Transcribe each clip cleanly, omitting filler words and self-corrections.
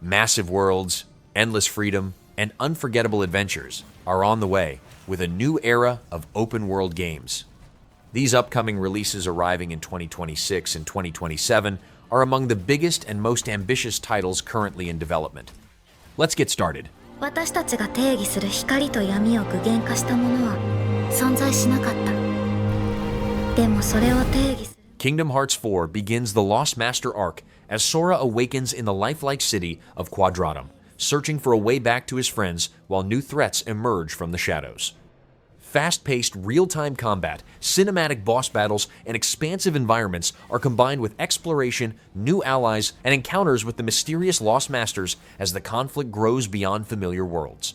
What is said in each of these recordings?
Massive worlds, endless freedom, and unforgettable adventures are on the way with a new era of open-world games. These upcoming releases arriving in 2026 and 2027 are among the biggest and most ambitious titles currently in development. Let's get started. 私たちが定義する光と闇を具現化したものは存在しなかった。でもそれを定義する Kingdom Hearts 4 begins the Lost Master arc as Sora awakens in the lifelike city of Quadratum, searching for a way back to his friends while new threats emerge from the shadows. Fast-paced, real-time combat, cinematic boss battles, and expansive environments are combined with exploration, new allies, and encounters with the mysterious Lost Masters as the conflict grows beyond familiar worlds.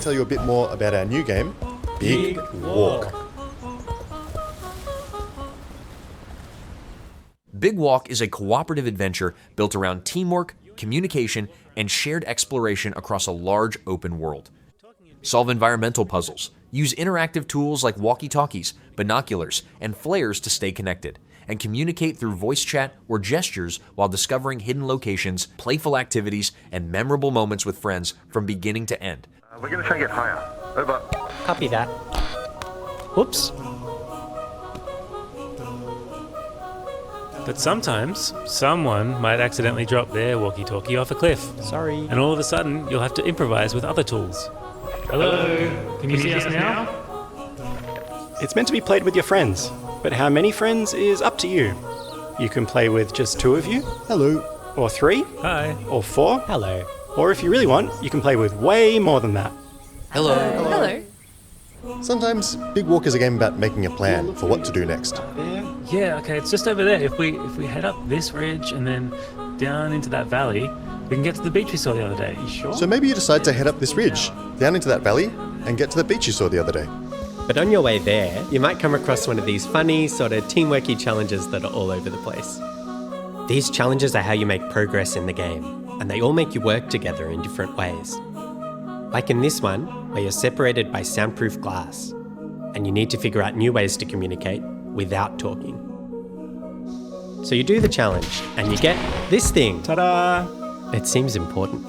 Tell you a bit more about our new game, Big Walk. Big Walk is a cooperative adventure built around teamwork, communication, and shared exploration across a large open world. Solve environmental puzzles, use interactive tools like walkie-talkies, binoculars, and flares to stay connected, and communicate through voice chat or gestures while discovering hidden locations, playful activities, and memorable moments with friends from beginning to end. We're going to try and get higher. Over. Copy that. Whoops. But sometimes, someone might accidentally drop their walkie-talkie off a cliff. Sorry. And all of a sudden, you'll have to improvise with other tools. Hello? Can you see us now? It's meant to be played with your friends, but how many friends is up to you. You can play with just 2 of you. Hello. Or 3. Hi. Or 4. Hello. Or if you really want, you can play with way more than that. Hello. Hello. Sometimes Big Walk is a game about making a plan for what to do next. There. Yeah, okay, it's just over there. If we head up this ridge and then down into that valley, we can get to the beach we saw the other day. You sure? So maybe you decide to head up this ridge, down into that valley, and get to the beach you saw the other day. But on your way there, you might come across one of these funny, sort of teamworky challenges that are all over the place. These challenges are how you make progress in the game, and they all make you work together in different ways. Like in this one, where you're separated by soundproof glass, and you need to figure out new ways to communicate without talking. So you do the challenge, and you get this thing. Ta-da! It seems important.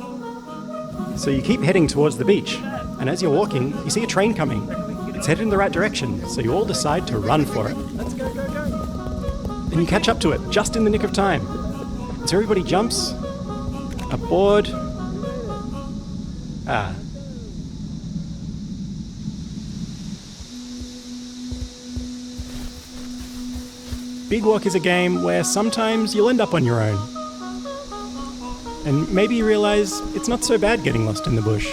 So you keep heading towards the beach, and as you're walking, you see a train coming. It's headed in the right direction, so you all decide to run for it. Let's go, go, go! And you catch up to it just in the nick of time. So everybody jumps aboard. Big Walk is a game where sometimes you'll end up on your own. And maybe you realize it's not so bad getting lost in the bush.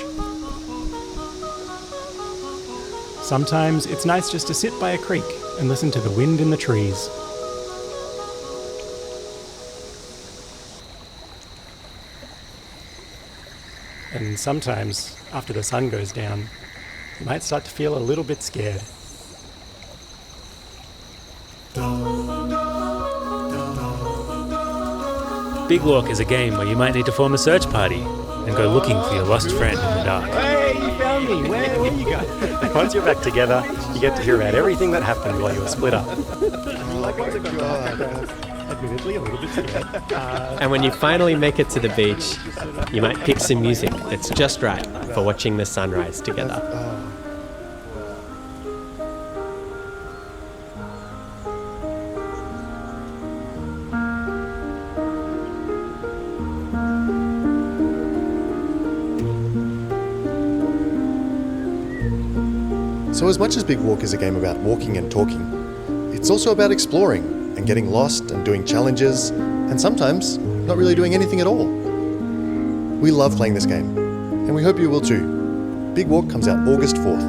Sometimes it's nice just to sit by a creek and listen to the wind in the trees. And sometimes, after the sun goes down, you might start to feel a little bit scared. Big Walk is a game where you might need to form a search party and go looking for your lost friend in the dark. Hey, you found me! Where were you guys? Once you're back together, you get to hear about everything that happened while you were split up. Admittedly, a little bit scared. And when you finally make it to the beach, you might pick some music that's just right for watching the sunrise together. So as much as Big Walk is a game about walking and talking, it's also about exploring and getting lost and doing challenges, and sometimes not really doing anything at all. We love playing this game, and we hope you will too. Big Walk comes out August 4th.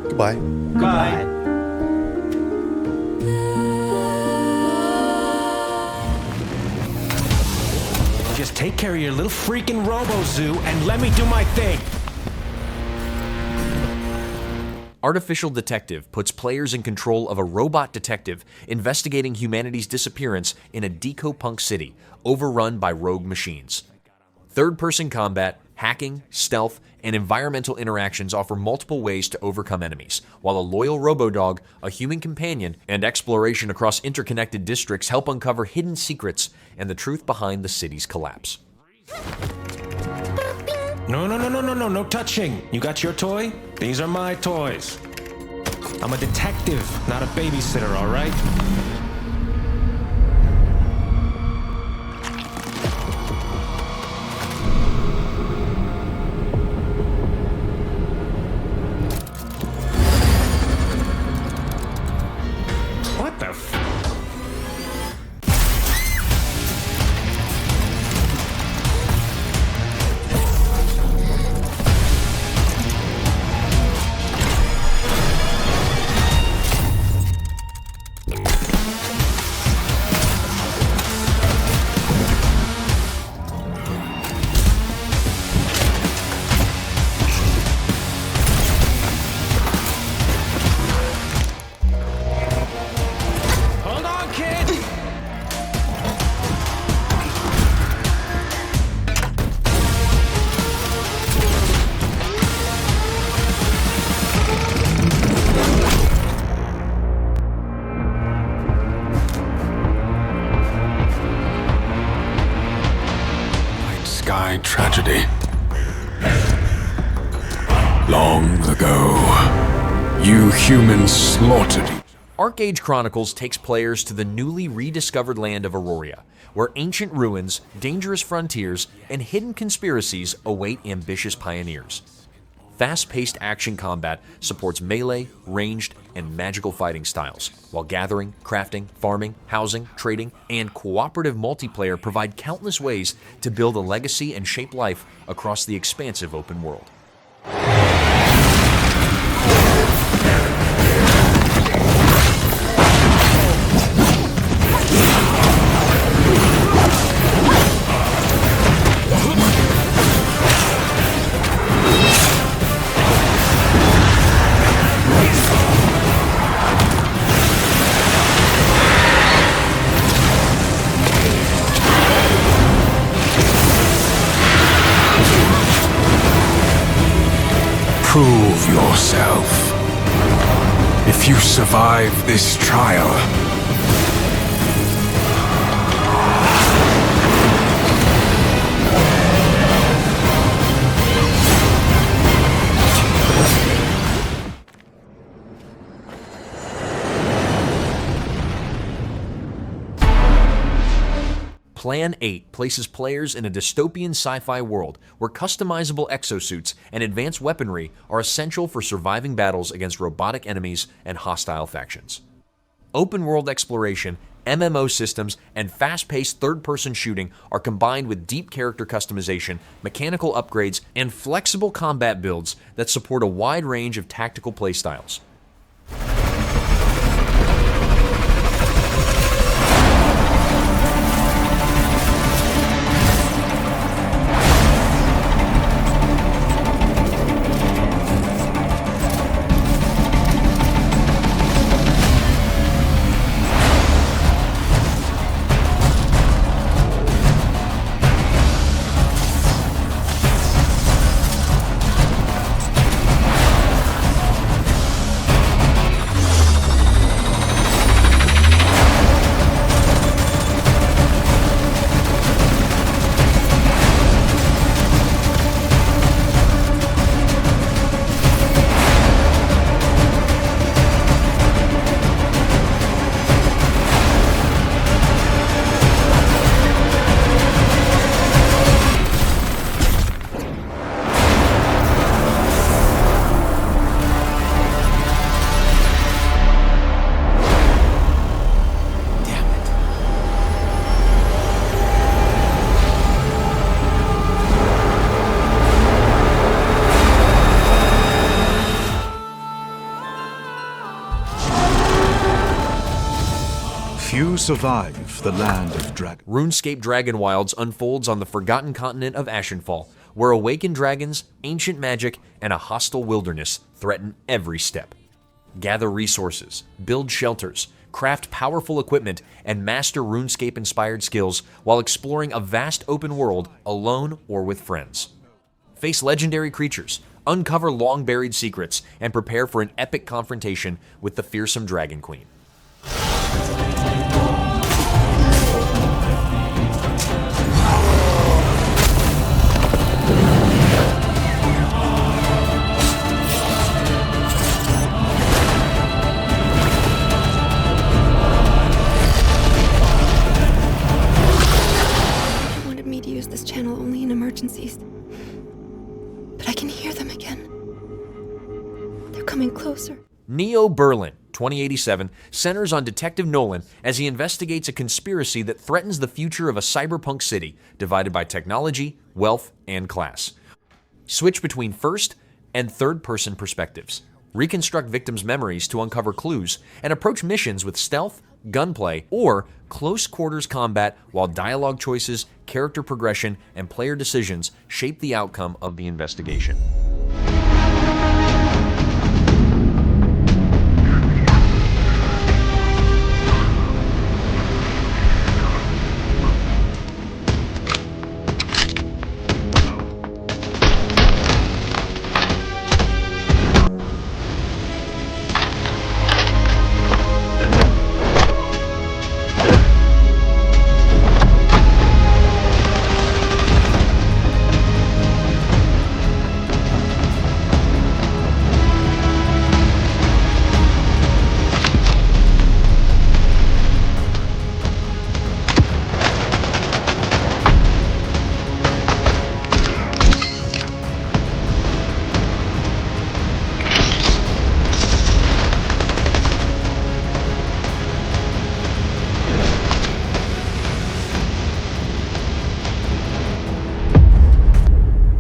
Goodbye. Goodbye. Just take care of your little freaking robo-zoo and let me do my thing. Artificial Detective puts players in control of a robot detective investigating humanity's disappearance in a deco-punk city overrun by rogue machines. Third-person combat, hacking, stealth, and environmental interactions offer multiple ways to overcome enemies, while a loyal robo-dog, a human companion, and exploration across interconnected districts help uncover hidden secrets and the truth behind the city's collapse. No touching. You got your toy? These are my toys. I'm a detective, not a babysitter, all right? What the f... Tragedy. Long ago, you humans slaughtered. ArcheAge Chronicles takes players to the newly rediscovered land of Aurora, where ancient ruins, dangerous frontiers, and hidden conspiracies await ambitious pioneers. Fast-paced action combat supports melee, ranged, and magical fighting styles, while gathering, crafting, farming, housing, trading, and cooperative multiplayer provide countless ways to build a legacy and shape life across the expansive open world. Prove yourself. If you survive this trial, Plan 8 places players in a dystopian sci-fi world where customizable exosuits and advanced weaponry are essential for surviving battles against robotic enemies and hostile factions. Open-world exploration, MMO systems, and fast-paced third-person shooting are combined with deep character customization, mechanical upgrades, and flexible combat builds that support a wide range of tactical playstyles. Few survive the land of dragons. RuneScape Dragonwilds unfolds on the forgotten continent of Ashenfall, where awakened dragons, ancient magic, and a hostile wilderness threaten every step. Gather resources, build shelters, craft powerful equipment, and master RuneScape-inspired skills while exploring a vast open world alone or with friends. Face legendary creatures, uncover long-buried secrets, and prepare for an epic confrontation with the fearsome Dragon Queen. Only in emergencies. But I can hear them again. They're coming closer. Neo Berlin, 2087, centers on Detective Nolan as he investigates a conspiracy that threatens the future of a cyberpunk city divided by technology, wealth, and class. Switch between first and third-person perspectives. Reconstruct victims' memories to uncover clues, and approach missions with stealth, gunplay, or close-quarters combat while dialogue choices, character progression, and player decisions shape the outcome of the investigation.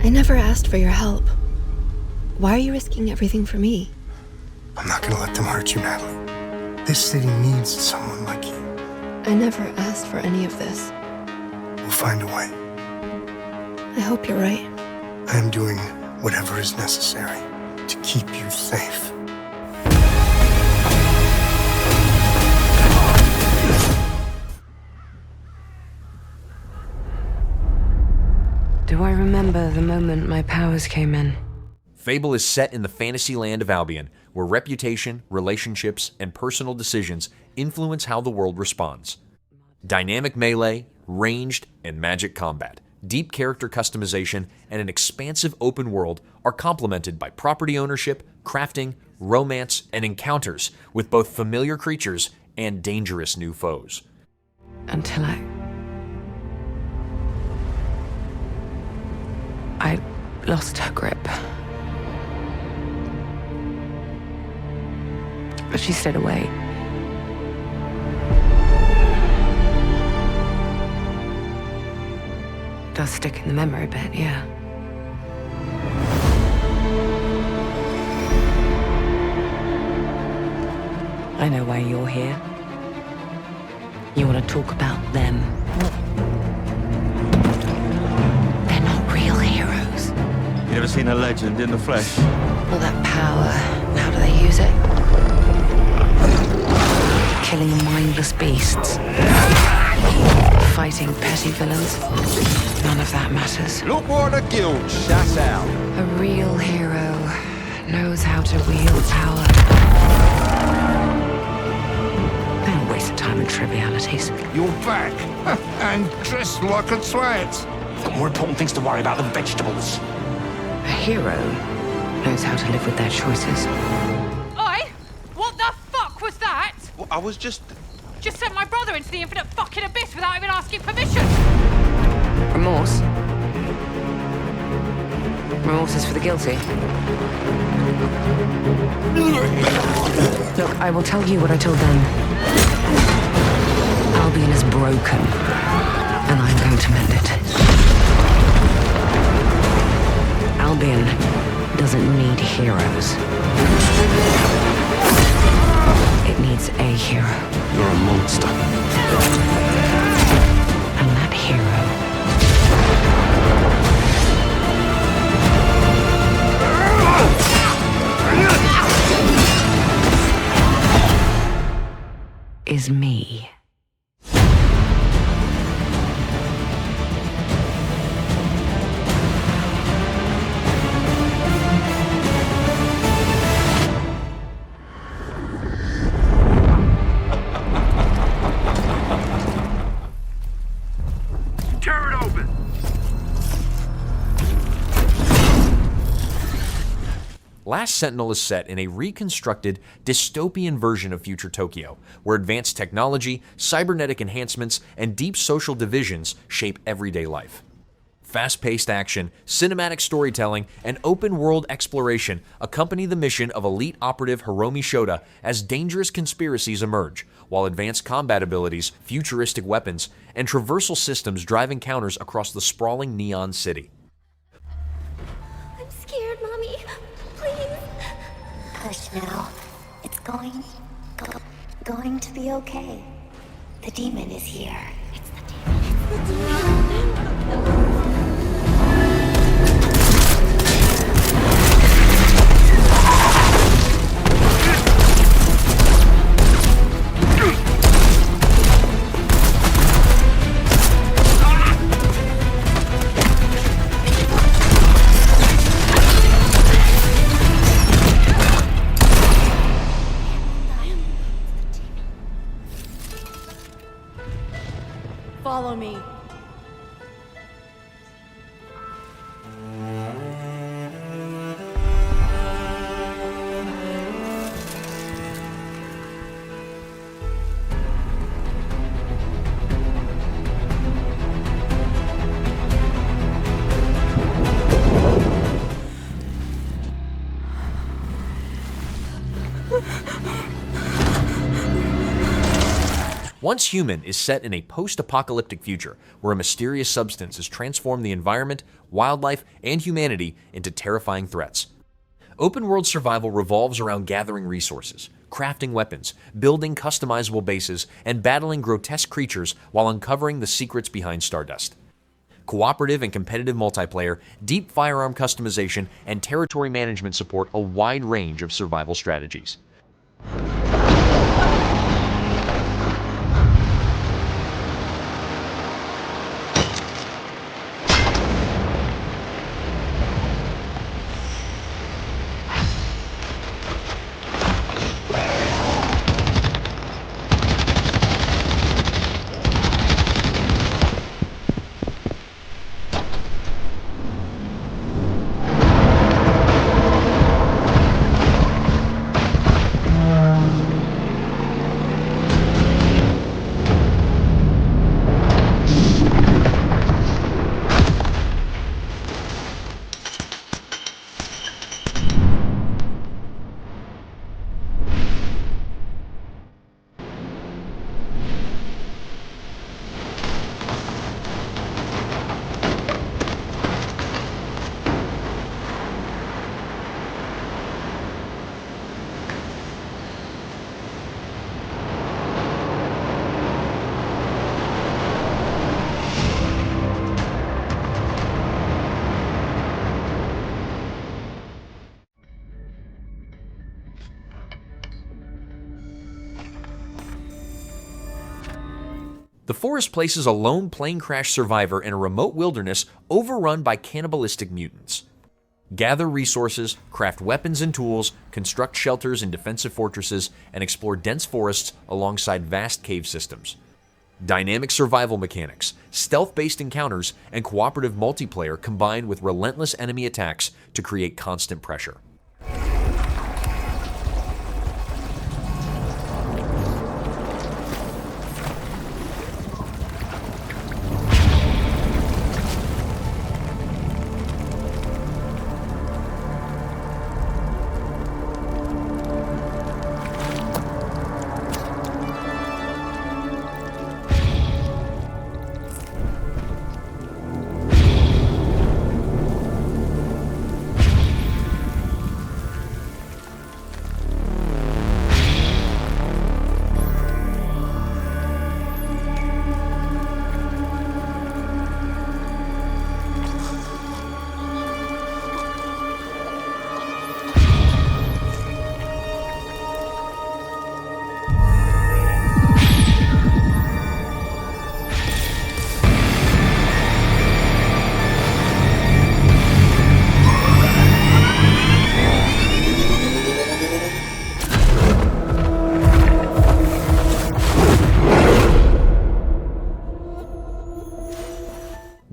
I never asked for your help. Why are you risking everything for me? I'm not gonna let them hurt you, Natalie. This city needs someone like you. I never asked for any of this. We'll find a way. I hope you're right. I am doing whatever is necessary to keep you safe. Do I remember the moment my powers came in? Fable is set in the fantasy land of Albion, where reputation, relationships, and personal decisions influence how the world responds. Dynamic melee, ranged, and magic combat, deep character customization, and an expansive open world are complemented by property ownership, crafting, romance, and encounters with both familiar creatures and dangerous new foes. Until I lost her grip. But she stayed away. Does stick in the memory a bit, yeah. I know why you're here. You want to talk about them. They're not real heroes. You ever seen a legend in the flesh? All that power, how do they use it? Killing mindless beasts. Fighting petty villains. None of that matters. Look what the guild shut out. A real hero knows how to wield power. They don't waste time on trivialities. You're back, and dressed like a twat. Got more important things to worry about than vegetables. A hero knows how to live with their choices. Oi! What the fuck was that? Well, I was just sent my brother into the infinite fucking abyss without even asking permission. Remorse? Remorse is for the guilty. Look, I will tell you what I told them. Albion is broken, and I'm going to mend it. Albion doesn't need heroes. It needs a hero. You're a monk. monster. And that hero is me. Tear it open! Last Sentinel is set in a reconstructed, dystopian version of future Tokyo, where advanced technology, cybernetic enhancements, and deep social divisions shape everyday life. Fast-paced action, cinematic storytelling, and open-world exploration accompany the mission of elite operative Hiromi Shota as dangerous conspiracies emerge, while advanced combat abilities, futuristic weapons, and traversal systems drive encounters across the sprawling neon city. I'm scared, Mommy. Please. Hush now. It's going to be okay. The demon is here. It's the demon. It's the demon. Follow me. Once Human is set in a post-apocalyptic future where a mysterious substance has transformed the environment, wildlife, and humanity into terrifying threats. Open-world survival revolves around gathering resources, crafting weapons, building customizable bases, and battling grotesque creatures while uncovering the secrets behind Stardust. Cooperative and competitive multiplayer, deep firearm customization, and territory management support a wide range of survival strategies. The forest places a lone plane crash survivor in a remote wilderness overrun by cannibalistic mutants. Gather resources, craft weapons and tools, construct shelters and defensive fortresses, and explore dense forests alongside vast cave systems. Dynamic survival mechanics, stealth-based encounters, and cooperative multiplayer combine with relentless enemy attacks to create constant pressure.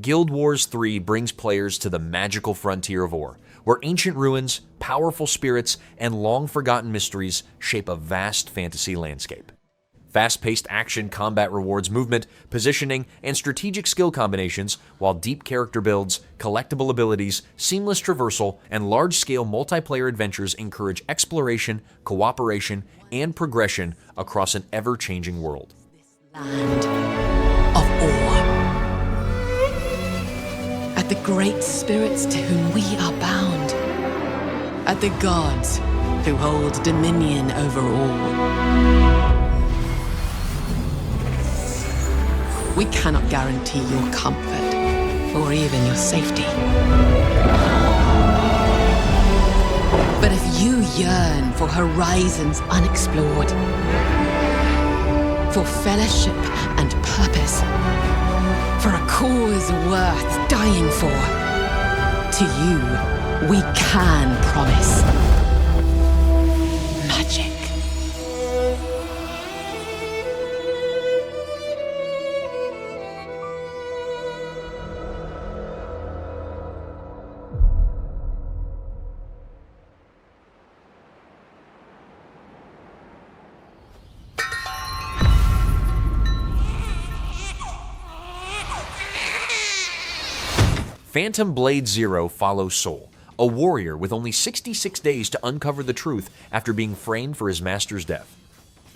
Guild Wars 3 brings players to the magical frontier of Ore, where ancient ruins, powerful spirits, and long-forgotten mysteries shape a vast fantasy landscape. Fast-paced action combat rewards movement, positioning, and strategic skill combinations, while deep character builds, collectible abilities, seamless traversal, and large-scale multiplayer adventures encourage exploration, cooperation, and progression across an ever-changing world. Land of Ore. At the great spirits to whom we are bound. At the gods who hold dominion over all. We cannot guarantee your comfort, or even your safety. But if you yearn for horizons unexplored, for fellowship and purpose, for a cause worth dying for, to you, we can promise magic. Phantom Blade Zero follows Soul, a warrior with only 66 days to uncover the truth after being framed for his master's death.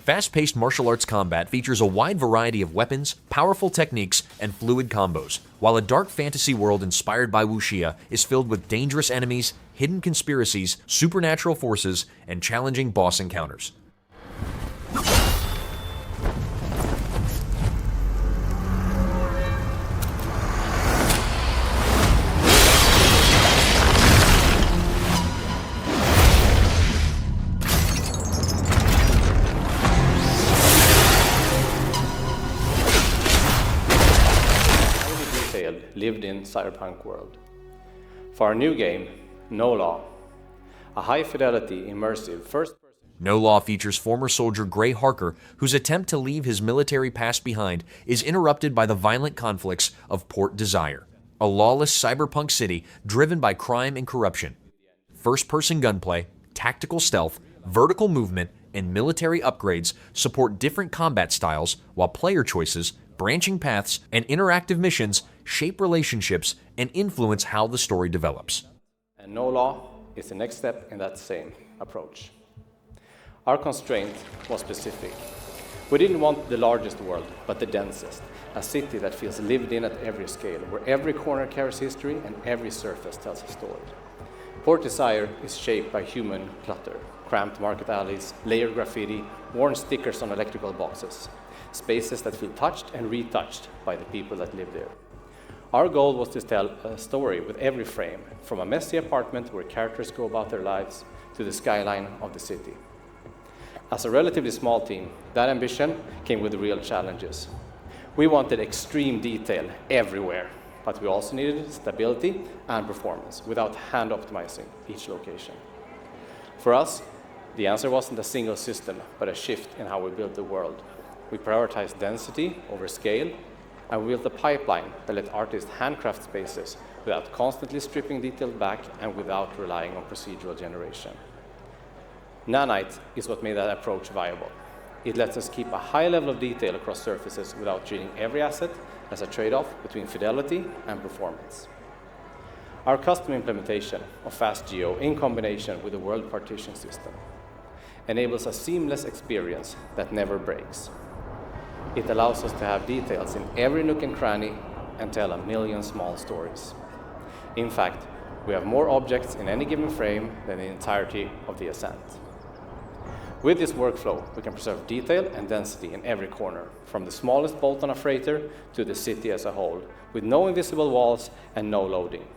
Fast-paced martial arts combat features a wide variety of weapons, powerful techniques, and fluid combos, while a dark fantasy world inspired by Wuxia is filled with dangerous enemies, hidden conspiracies, supernatural forces, and challenging boss encounters. Lived in cyberpunk world. For our new game, No Law, a high-fidelity, immersive first-person... No Law features former soldier Gray Harker, whose attempt to leave his military past behind is interrupted by the violent conflicts of Port Desire, a lawless cyberpunk city driven by crime and corruption. First-person gunplay, tactical stealth, vertical movement, and military upgrades support different combat styles, while player choices, branching paths, and interactive missions shape relationships and influence how the story develops. And No Law is the next step in that same approach. Our constraint was specific. We didn't want the largest world, but the densest, a city that feels lived in at every scale, where every corner carries history and every surface tells a story. Port Desire is shaped by human clutter, cramped market alleys, layered graffiti, worn stickers on electrical boxes, spaces that feel touched and retouched by the people that live there. Our goal was to tell a story with every frame, from a messy apartment where characters go about their lives to the skyline of the city. As a relatively small team, that ambition came with real challenges. We wanted extreme detail everywhere, but we also needed stability and performance without hand optimizing each location. For us, the answer wasn't a single system, but a shift in how we built the world. We prioritized density over scale, and we built a pipeline that let artists handcraft spaces without constantly stripping detail back and without relying on procedural generation. Nanite is what made that approach viable. It lets us keep a high level of detail across surfaces without treating every asset as a trade-off between fidelity and performance. Our custom implementation of FastGeo in combination with the world partition system enables a seamless experience that never breaks. It allows us to have details in every nook and cranny and tell a million small stories. In fact, we have more objects in any given frame than the entirety of the Ascent. With this workflow, we can preserve detail and density in every corner, from the smallest bolt on a freighter to the city as a whole, with no invisible walls and no loading.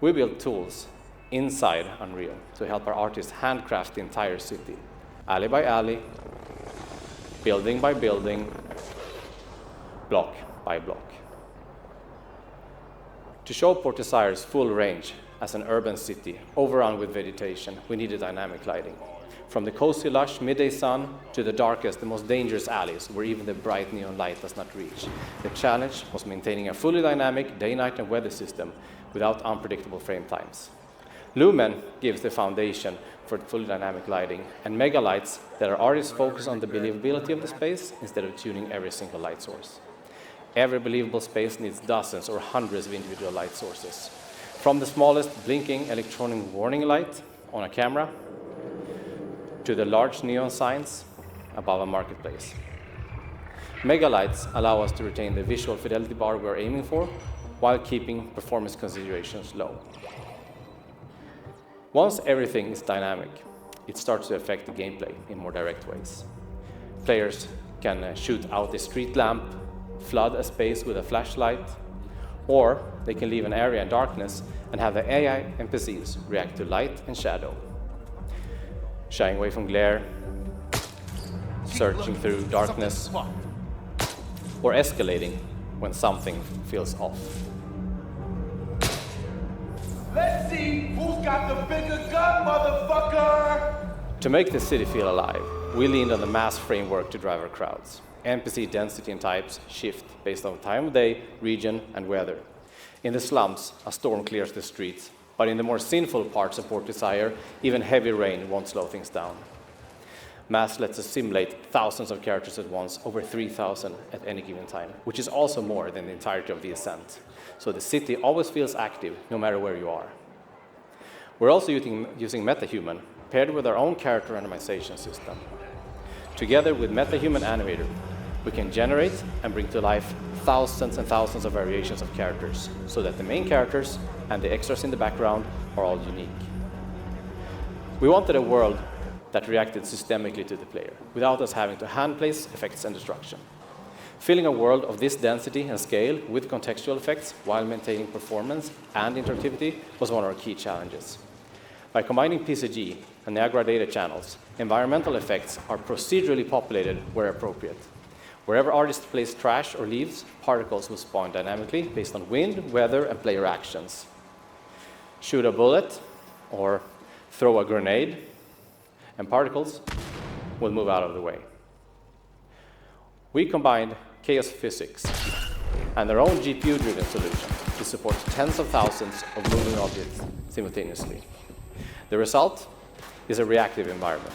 We build tools inside Unreal to help our artists handcraft the entire city, alley by alley, building by building, block by block. To show Port Desire's full range as an urban city overrun with vegetation, we needed dynamic lighting. from the cozy, lush midday sun to the darkest, the most dangerous alleys where even the bright neon light does not reach. The challenge was maintaining a fully dynamic day, night, and weather system without unpredictable frame times. Lumen gives the foundation for fully dynamic lighting, and mega lights that are artists focus on the believability of the space instead of tuning every single light source. Every believable space needs dozens or hundreds of individual light sources, from the smallest blinking electronic warning light on a camera to the large neon signs above a marketplace. Mega lights allow us to retain the visual fidelity bar we're aiming for while keeping performance considerations low. Once everything is dynamic, it starts to affect the gameplay in more direct ways. Players can shoot out a street lamp, flood a space with a flashlight, or they can leave an area in darkness and have the AI NPCs react to light and shadow, shying away from glare, searching through darkness, or escalating when something feels off. Let's see who's got the bigger gun, motherfucker! To make the city feel alive, we leaned on the mass framework to drive our crowds. NPC density and types shift based on time of day, region, and weather. In the slums, a storm clears the streets, but in the more sinful parts of Port Desire, even heavy rain won't slow things down. Mass lets us simulate thousands of characters at once, over 3,000 at any given time, which is also more than the entirety of the Ascent. So the city always feels active, no matter where you are. We're also using MetaHuman, paired with our own character randomization system. Together with MetaHuman Animator, we can generate and bring to life thousands and thousands of variations of characters, so that the main characters and the extras in the background are all unique. We wanted a world that reacted systemically to the player, without us having to hand-place effects and destruction. Filling a world of this density and scale with contextual effects while maintaining performance and interactivity was one of our key challenges. By combining PCG and Niagara data channels, environmental effects are procedurally populated where appropriate. Wherever artists place trash or leaves, particles will spawn dynamically based on wind, weather, and player actions. Shoot a bullet or throw a grenade, and particles will move out of the way. We combined chaos physics and their own GPU-driven solution to support tens of thousands of moving objects simultaneously. The result is a reactive environment,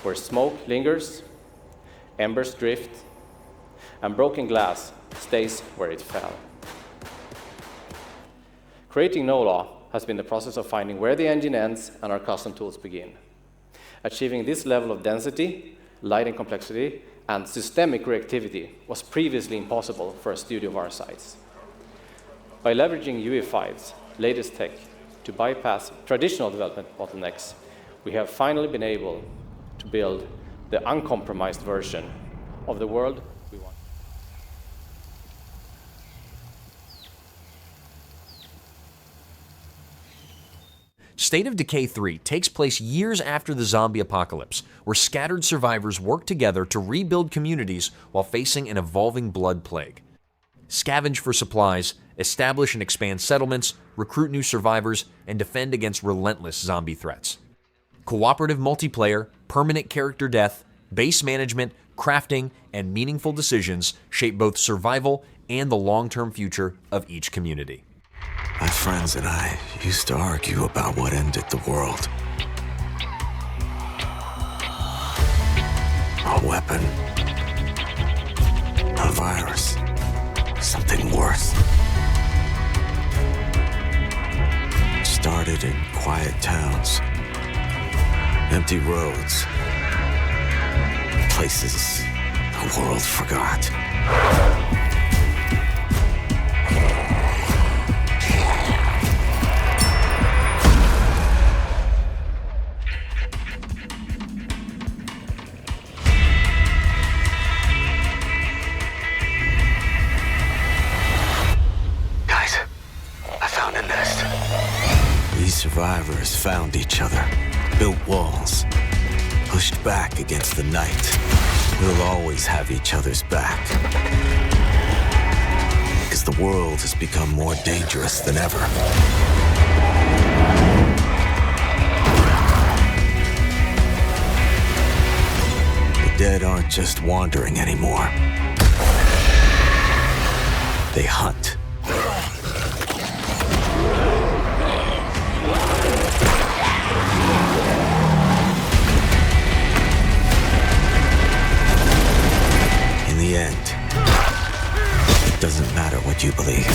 where smoke lingers, embers drift, and broken glass stays where it fell. Creating NOLA has been the process of finding where the engine ends and our custom tools begin. Achieving this level of density, lighting complexity, and systemic reactivity was previously impossible for a studio of our size. By leveraging UE5's latest tech to bypass traditional development bottlenecks, we have finally been able to build the uncompromised version of the world we want. State of Decay 3 takes place years after the zombie apocalypse, where scattered survivors work together to rebuild communities while facing an evolving blood plague. Scavenge for supplies, establish and expand settlements, recruit new survivors, and defend against relentless zombie threats. Cooperative multiplayer, permanent character death, base management, crafting, and meaningful decisions shape both survival and the long-term future of each community. My friends and I used to argue about what ended the world. A weapon, a virus, something worse. Started in quiet towns, empty roads, places the world forgot. Survivors found each other, built walls, pushed back against the night. We'll always have each other's back. Because the world has become more dangerous than ever. dead aren't just wandering anymore. They hunt. In the end, it doesn't matter what you believe.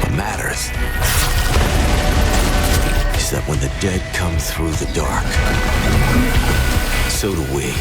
What matters is that when the dead come through the dark, so do we.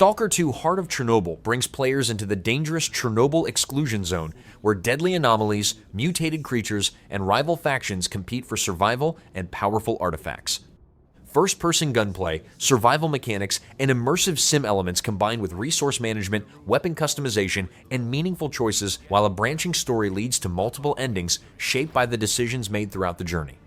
S.T.A.L.K.E.R 2 Heart of Chernobyl brings players into the dangerous Chernobyl exclusion zone, where deadly anomalies, mutated creatures, and rival factions compete for survival and powerful artifacts. First-person gunplay, survival mechanics, and immersive sim elements combined with resource management, weapon customization, and meaningful choices, while a branching story leads to multiple endings shaped by the decisions made throughout the journey.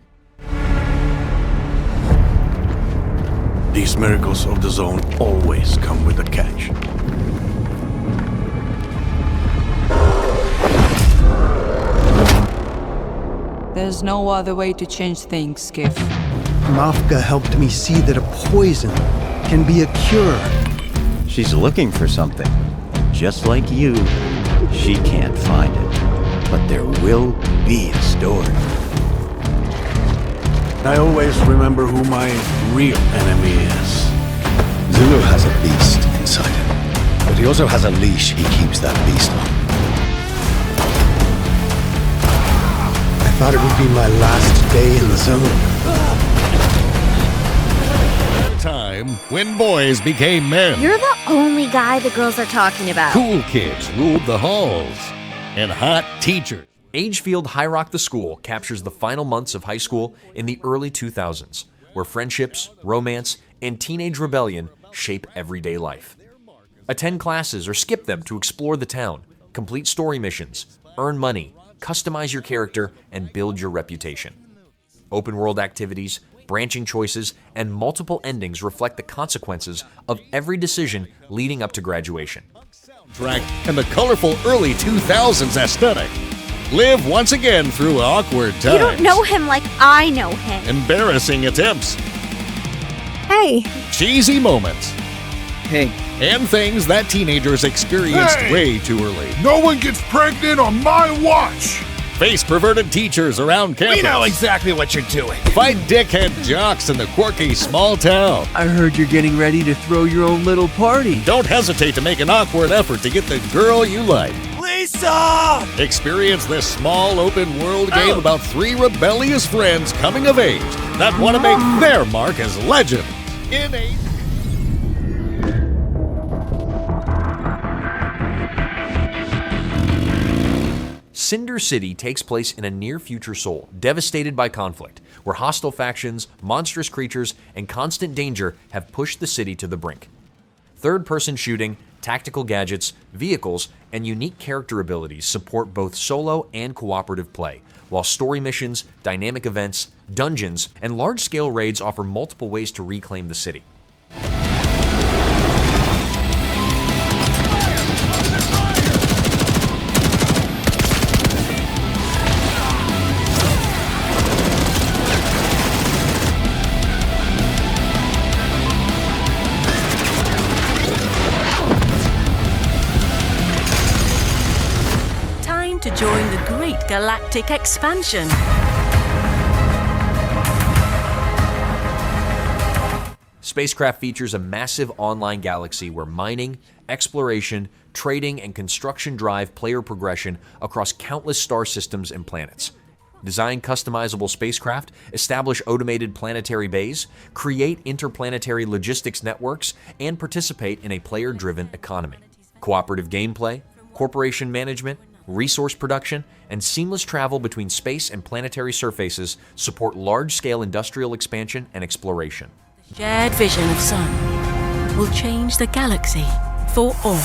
These miracles of the zone always come with a catch. There's no other way to change things, Skiff. Mafka helped me see that a poison can be a cure. She's looking for something. Just like you, she can't find it. But there will be a story. I always remember who my real enemy is. Zulu has a beast inside him, but he also has a leash he keeps that beast on. I thought it would be my last day in the zone. Time when boys became men. You're the only guy the girls are talking about. Cool kids ruled the halls. And hot teachers. Agefield High Rock the School captures the final months of high school in the early 2000s, where friendships, romance, and teenage rebellion shape everyday life. Attend classes or skip them to explore the town, complete story missions, earn money, customize your character, and build your reputation. Open-world activities, branching choices, and multiple endings reflect the consequences of every decision leading up to graduation. Track and the colorful early 2000s aesthetic. Live once again through awkward times. You don't know him like I know him. Embarrassing attempts. Hey. Cheesy moments. Hey. And things that teenagers experienced way too early. No one gets pregnant on my watch! Face perverted teachers around campus. We know exactly what you're doing. Fight dickhead jocks in the quirky small town. I heard you're getting ready to throw your own little party. Don't hesitate to make an awkward effort to get the girl you like. Lisa! Experience this small open world game about 3 rebellious friends coming of age that want to make their mark as legends in a... Cinder City takes place in a near-future Seoul, devastated by conflict, where hostile factions, monstrous creatures, and constant danger have pushed the city to the brink. Third-person shooting, tactical gadgets, vehicles, and unique character abilities support both solo and cooperative play, while story missions, dynamic events, dungeons, and large-scale raids offer multiple ways to reclaim the city. To join the great galactic expansion. SpaceCraft features a massive online galaxy where mining, exploration, trading, and construction drive player progression across countless star systems and planets. Design customizable spacecraft, establish automated planetary bays, create interplanetary logistics networks, and participate in a player-driven economy. Cooperative gameplay, corporation management, resource production, and seamless travel between space and planetary surfaces support large-scale industrial expansion and exploration. Shared vision of Sun will change the galaxy for all.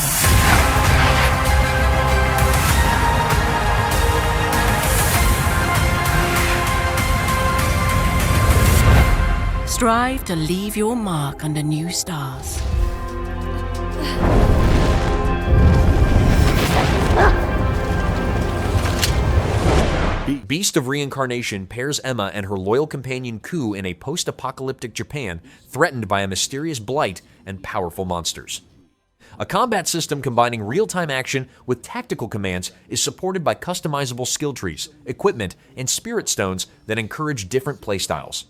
Strive to leave your mark under new stars. Beast of Reincarnation pairs Emma and her loyal companion Ku in a post-apocalyptic Japan threatened by a mysterious blight and powerful monsters. A combat system combining real-time action with tactical commands is supported by customizable skill trees, equipment, and spirit stones that encourage different playstyles.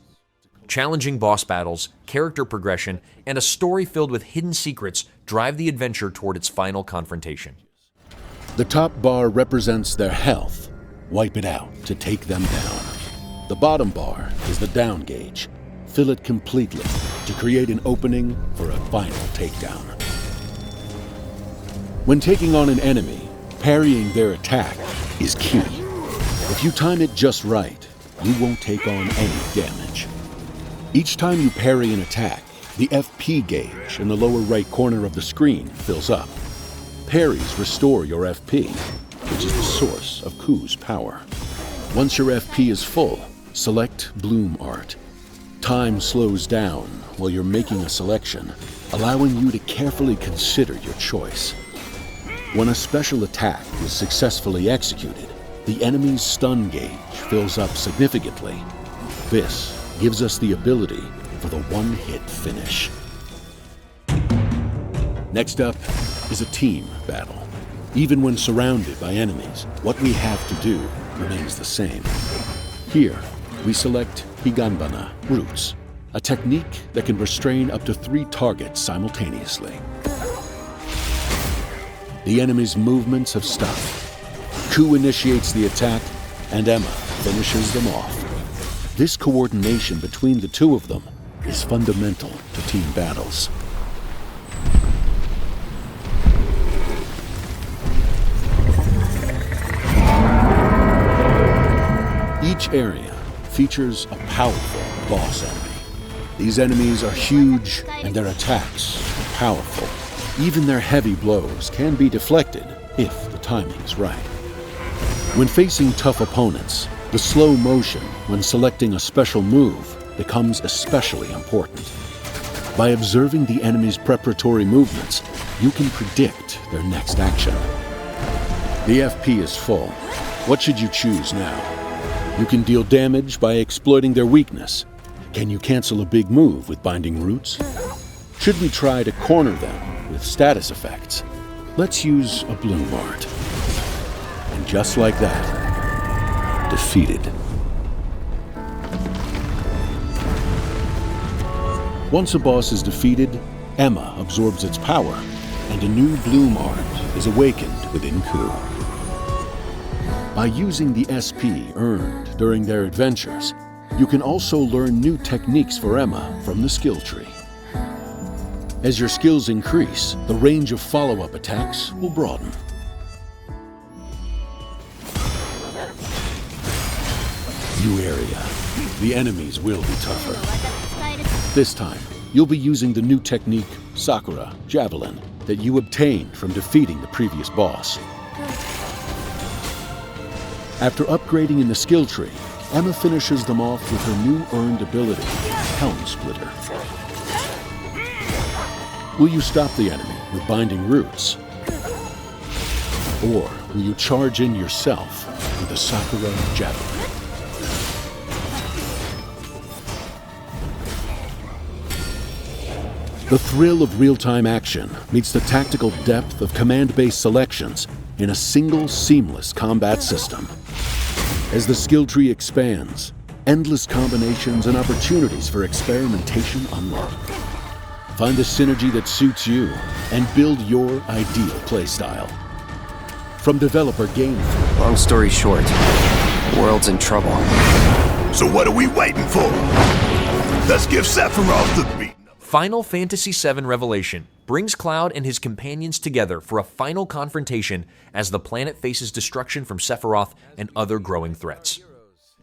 Challenging boss battles, character progression, and a story filled with hidden secrets drive the adventure toward its final confrontation. The top bar represents their health. Wipe it out to take them down. The bottom bar is the down gauge. Fill it completely to create an opening for a final takedown. When taking on an enemy, parrying their attack is key. If you time it just right, you won't take on any damage. Each time you parry an attack, the FP gauge in the lower right corner of the screen fills up. Parries restore your FP, which is the source of Ku's power. Once your FP is full, select Bloom Art. Time slows down while you're making a selection, allowing you to carefully consider your choice. When a special attack is successfully executed, the enemy's stun gauge fills up significantly. This gives us the ability for the one-hit finish. Next up is a team battle. Even when surrounded by enemies, what we have to do remains the same. Here, we select Higanbana, Roots, a technique that can restrain up to 3 targets simultaneously. The enemy's movements have stopped. Ku initiates the attack, and Emma finishes them off. This coordination between the two of them is fundamental to team battles. Each area features a powerful boss enemy. These enemies are huge and their attacks are powerful. Even their heavy blows can be deflected if the timing is right. When facing tough opponents, the slow motion when selecting a special move becomes especially important. By observing the enemy's preparatory movements, you can predict their next action. The FP is full. What should you choose now? You can deal damage by exploiting their weakness. Can you cancel a big move with Binding Roots? Should we try to corner them with status effects? Let's use a Bloom Art. And just like that, defeated. Once a boss is defeated, Emma absorbs its power, and a new Bloom Art is awakened within Ku. By using the SP earned during their adventures, you can also learn new techniques for Emma from the skill tree. As your skills increase, the range of follow-up attacks will broaden. New area. The enemies will be tougher. This time, you'll be using the new technique, Sakura Javelin, that you obtained from defeating the previous boss. After upgrading in the skill tree, Emma finishes them off with her new earned ability, Helm Splitter. Will you stop the enemy with Binding Roots? Or will you charge in yourself with a Sakura Javelin? The thrill of real-time action meets the tactical depth of command-based selections in a single seamless combat system. As the skill tree expands, endless combinations and opportunities for experimentation unlock. Find the synergy that suits you and build your ideal playstyle. From developer Gameful. Long story short, the world's in trouble. So what are we waiting for? Let's give Sephiroth the beat. Final Fantasy VII Revelation brings Cloud and his companions together for a final confrontation as the planet faces destruction from Sephiroth and other growing threats.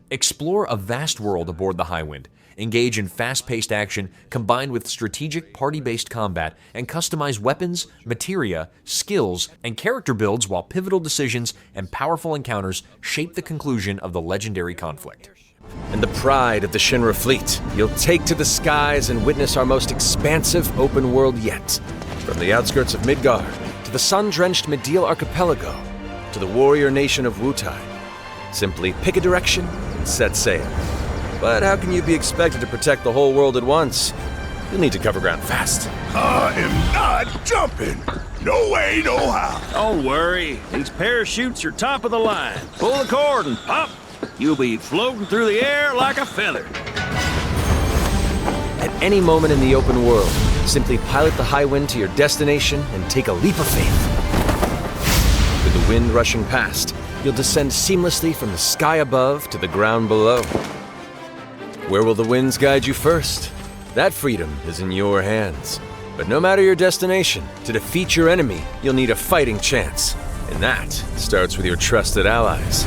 Explore a vast world aboard the Highwind, engage in fast-paced action combined with strategic party-based combat, and customize weapons, materia, skills, and character builds while pivotal decisions and powerful encounters shape the conclusion of the legendary conflict. And the pride of the Shinra fleet, you'll take to the skies and witness our most expansive open world yet. From the outskirts of Midgar, to the sun-drenched Medial Archipelago, to the warrior nation of Wutai. Simply pick a direction and set sail. But how can you be expected to protect the whole world at once? You'll need to cover ground fast. I am not jumping. No way, no how. Don't worry. These parachutes are top of the line. Pull the cord and pop. You'll be floating through the air like a feather. At any moment in the open world, simply pilot the Highwind to your destination and take a leap of faith. With the wind rushing past, you'll descend seamlessly from the sky above to the ground below. Where will the winds guide you first? That freedom is in your hands. But no matter your destination, to defeat your enemy, you'll need a fighting chance. And that starts with your trusted allies.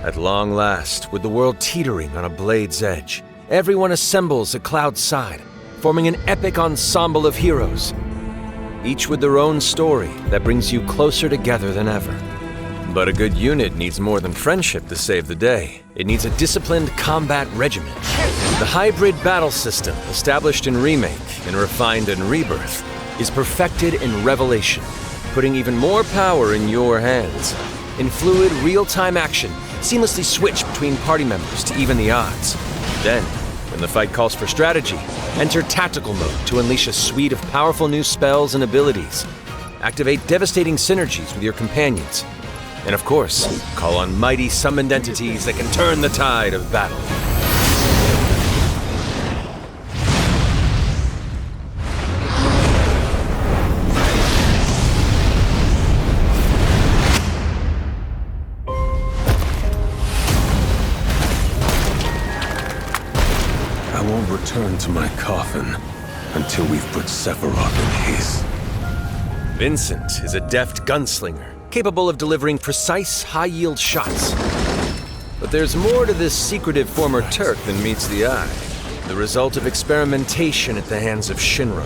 At long last, with the world teetering on a blade's edge, everyone assembles at Cloud's side, forming an epic ensemble of heroes, each with their own story that brings you closer together than ever. But a good unit needs more than friendship to save the day. It needs a disciplined combat regimen. The hybrid battle system, established in Remake and refined in Rebirth, is perfected in Revelation, putting even more power in your hands. In fluid, real-time action, seamlessly switch between party members to even the odds. Then, when the fight calls for strategy, enter tactical mode to unleash a suite of powerful new spells and abilities. Activate devastating synergies with your companions. And of course, call on mighty summoned entities that can turn the tide of battle. I won't return to my coffin until we've put Sephiroth in his. Vincent is a deft gunslinger, capable of delivering precise, high-yield shots. But there's more to this secretive former Turk than meets the eye. The result of experimentation at the hands of Shinra,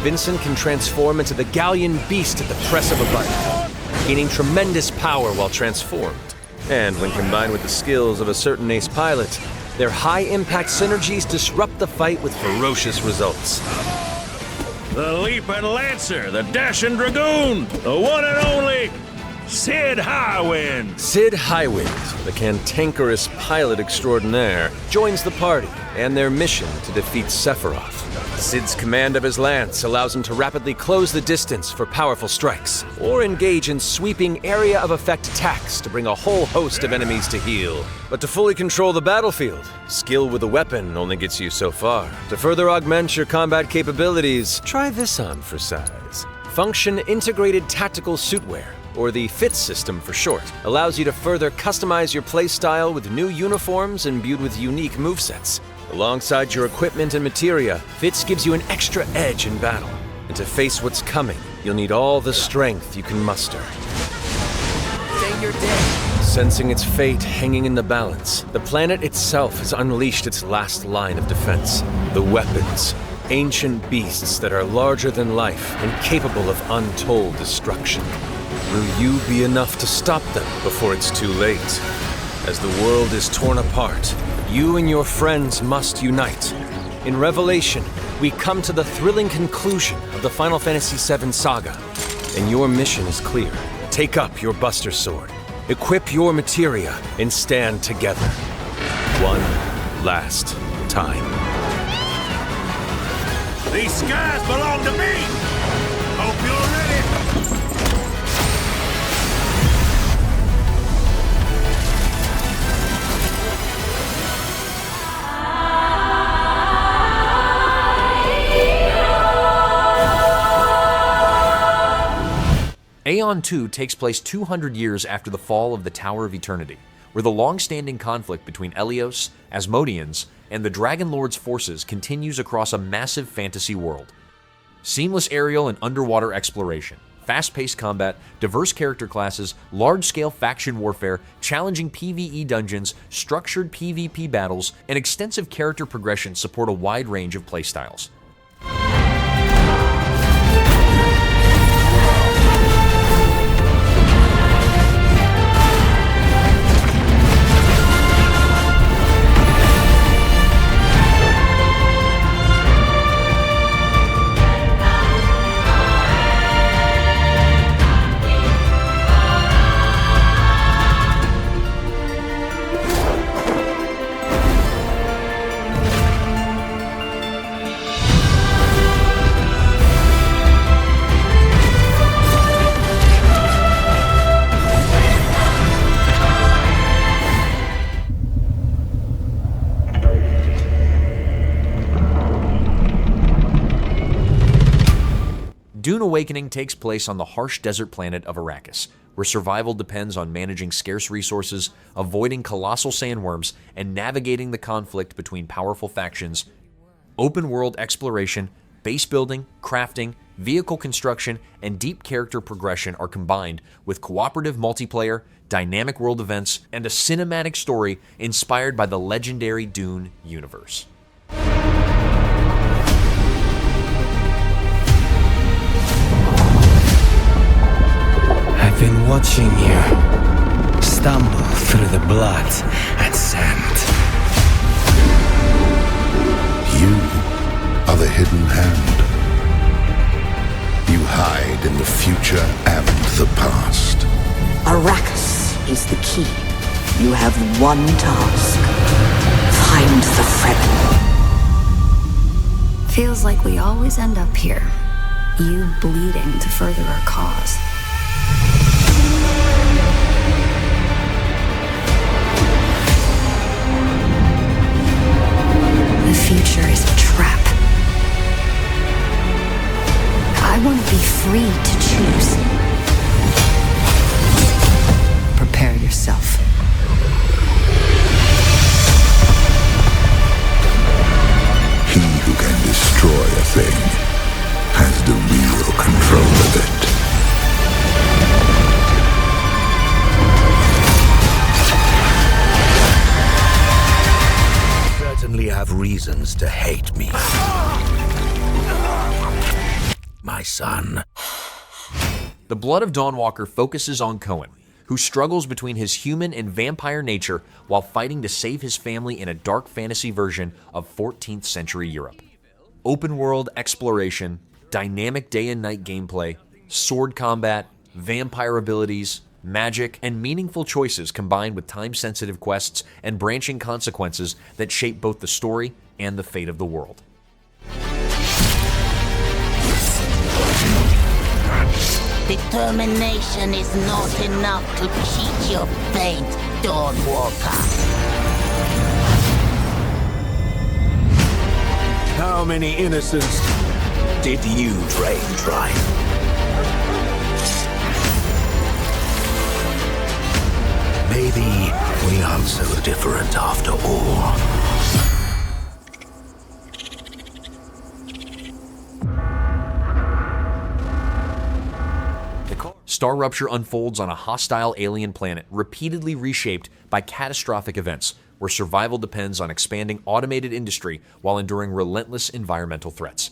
Vincent can transform into the Galleon beast at the press of a button, gaining tremendous power while transformed. And when combined with the skills of a certain ace pilot, their high-impact synergies disrupt the fight with ferocious results. The Leaping Lancer, the Dashing Dragoon, the one and only Cid Highwind. Cid Highwind, the cantankerous pilot extraordinaire, joins the party and their mission to defeat Sephiroth. Cid's command of his lance allows him to rapidly close the distance for powerful strikes, or engage in sweeping area of effect attacks to bring a whole host of enemies to heel. But to fully control the battlefield, skill with a weapon only gets you so far. To further augment your combat capabilities, try this on for size. Function Integrated Tactical Suitwear, or the FIT system for short, allows you to further customize your playstyle with new uniforms imbued with unique movesets. Alongside your equipment and materia, FITS gives you an extra edge in battle. And to face what's coming, you'll need all the strength you can muster. Say your day. Sensing its fate hanging in the balance, the planet itself has unleashed its last line of defense. The weapons, ancient beasts that are larger than life and capable of untold destruction. Will you be enough to stop them before it's too late? As the world is torn apart, you and your friends must unite. In Revelation, we come to the thrilling conclusion of the Final Fantasy VII saga, and your mission is clear. Take up your Buster Sword, equip your materia, and stand together. One last time. These skies belong to me! Hope you're ready! AION 2 takes place 200 years after the fall of the Tower of Eternity, where the long-standing conflict between Helios, Asmodeans, and the Dragon Lord's forces continues across a massive fantasy world. Seamless aerial and underwater exploration, fast-paced combat, diverse character classes, large-scale faction warfare, challenging PvE dungeons, structured PvP battles, and extensive character progression support a wide range of playstyles. Dune Awakening takes place on the harsh desert planet of Arrakis, where survival depends on managing scarce resources, avoiding colossal sandworms, and navigating the conflict between powerful factions. Open-world exploration, base building, crafting, vehicle construction, and deep character progression are combined with cooperative multiplayer, dynamic world events, and a cinematic story inspired by the legendary Dune universe. I've been watching you stumble through the blood and sand. You are the hidden hand. You hide in the future and the past. Arrakis is the key. You have one task. Find the Fremen. Feels like we always end up here. You bleeding to further our cause. The future is a trap. I want to be free to choose. Prepare yourself. He who can destroy a thing has the real control of it. Certainly have reasons to hate me. My son. The Blood of Dawnwalker focuses on Cohen, who struggles between his human and vampire nature while fighting to save his family in a dark fantasy version of 14th century Europe. Open world exploration, dynamic day and night gameplay, sword combat, vampire abilities, magic, and meaningful choices combined with time-sensitive quests and branching consequences that shape both the story and the fate of the world. Determination is not enough to cheat your fate, Dawnwalker. How many innocents did you drain dry? Maybe we aren't so different after all. StarRupture unfolds on a hostile alien planet repeatedly reshaped by catastrophic events, where survival depends on expanding automated industry while enduring relentless environmental threats.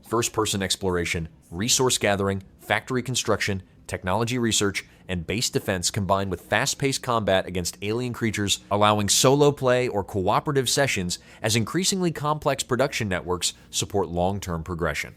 First-person exploration, resource gathering, factory construction, technology research, and base defense combined with fast-paced combat against alien creatures, allowing solo play or cooperative sessions as increasingly complex production networks support long-term progression.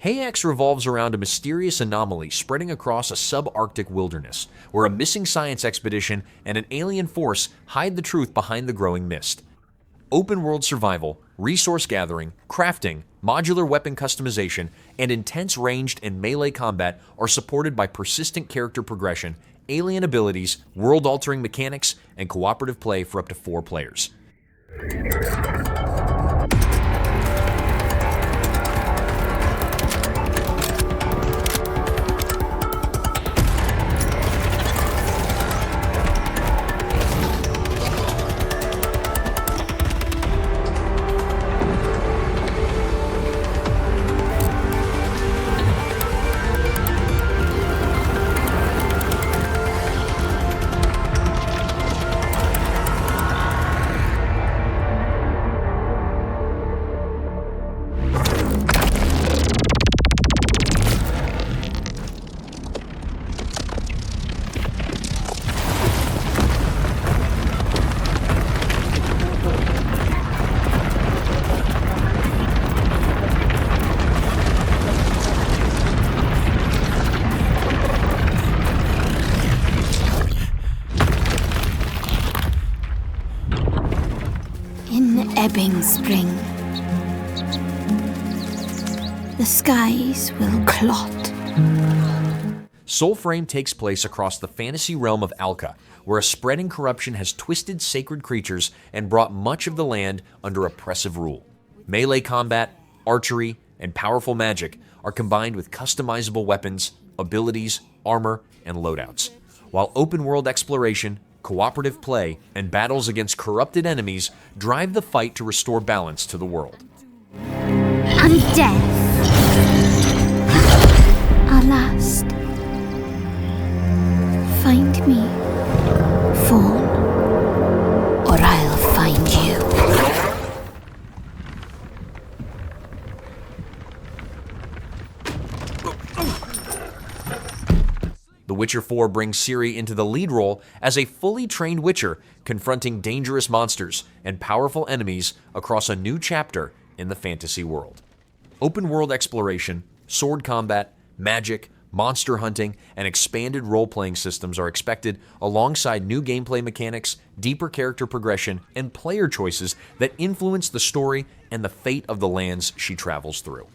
HAEX revolves around a mysterious anomaly spreading across a subarctic wilderness, where a missing science expedition and an alien force hide the truth behind the growing mist. Open-world survival, resource gathering, crafting, modular weapon customization, and intense ranged and melee combat are supported by persistent character progression, alien abilities, world-altering mechanics, and cooperative play for up to 4 players. Ebbing spring, the skies will clot. Soulframe takes place across the fantasy realm of S.T.A.L.K.E.R, where a spreading corruption has twisted sacred creatures and brought much of the land under oppressive rule. Melee combat, archery, and powerful magic are combined with customizable weapons, abilities, armor, and loadouts, while open-world exploration, cooperative play, and battles against corrupted enemies drive the fight to restore balance to the world. And death, our last. Find me, Fawn, or I'll find you. The Witcher 4 brings Ciri into the lead role as a fully trained Witcher, confronting dangerous monsters and powerful enemies across a new chapter in the fantasy world. Open-world exploration, sword combat, magic, monster hunting, and expanded role-playing systems are expected alongside new gameplay mechanics, deeper character progression, and player choices that influence the story and the fate of the lands she travels through.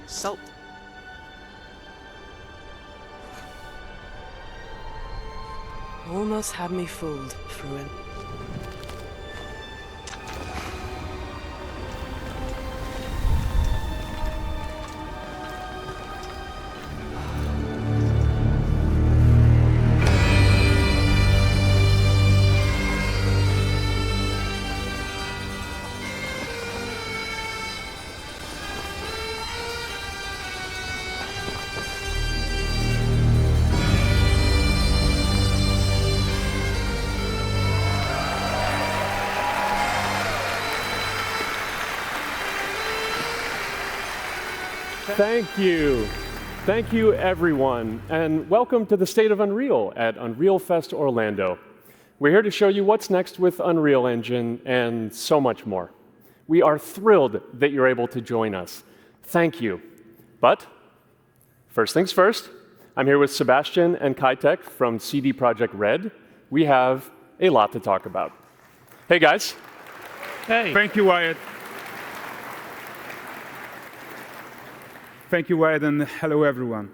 Salt. Almost had me fooled, Fruin. Thank you. Thank you, everyone, and welcome to the State of Unreal at Unreal Fest Orlando. We're here to show you what's next with Unreal Engine and so much more. We are thrilled that you're able to join us. Thank you. But first things first, I'm here with Sebastian and Kitek from CD Projekt Red. We have a lot to talk about. Hey, guys. Hey. Thank you, Wyatt. Thank you, Wyatt, and hello, everyone.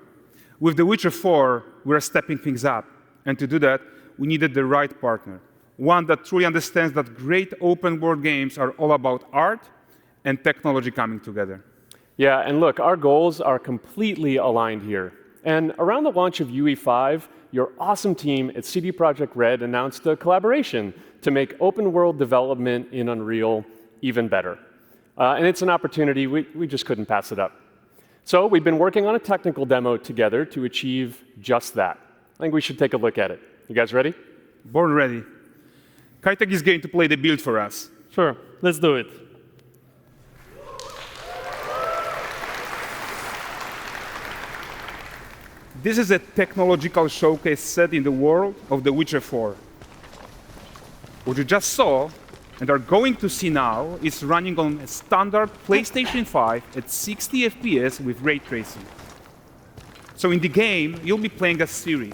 With The Witcher 4, we're stepping things up. And to do that, we needed the right partner. One that truly understands that great open-world games are all about art and technology coming together. Yeah, and look, our goals are completely aligned here. And around the launch of UE5, your awesome team at CD Projekt Red announced a collaboration to make open-world development in Unreal even better. And it's an opportunity, we just couldn't pass it up. So we've been working on a technical demo together to achieve just that. I think we should take a look at it. You guys ready? Born ready. Kitek is going to play the build for us. Sure, let's do it. This is a technological showcase set in the world of The Witcher 4. What you just saw and are going to see now is running on a standard PlayStation 5 at 60 FPS with ray tracing. So in the game, you'll be playing as Ciri,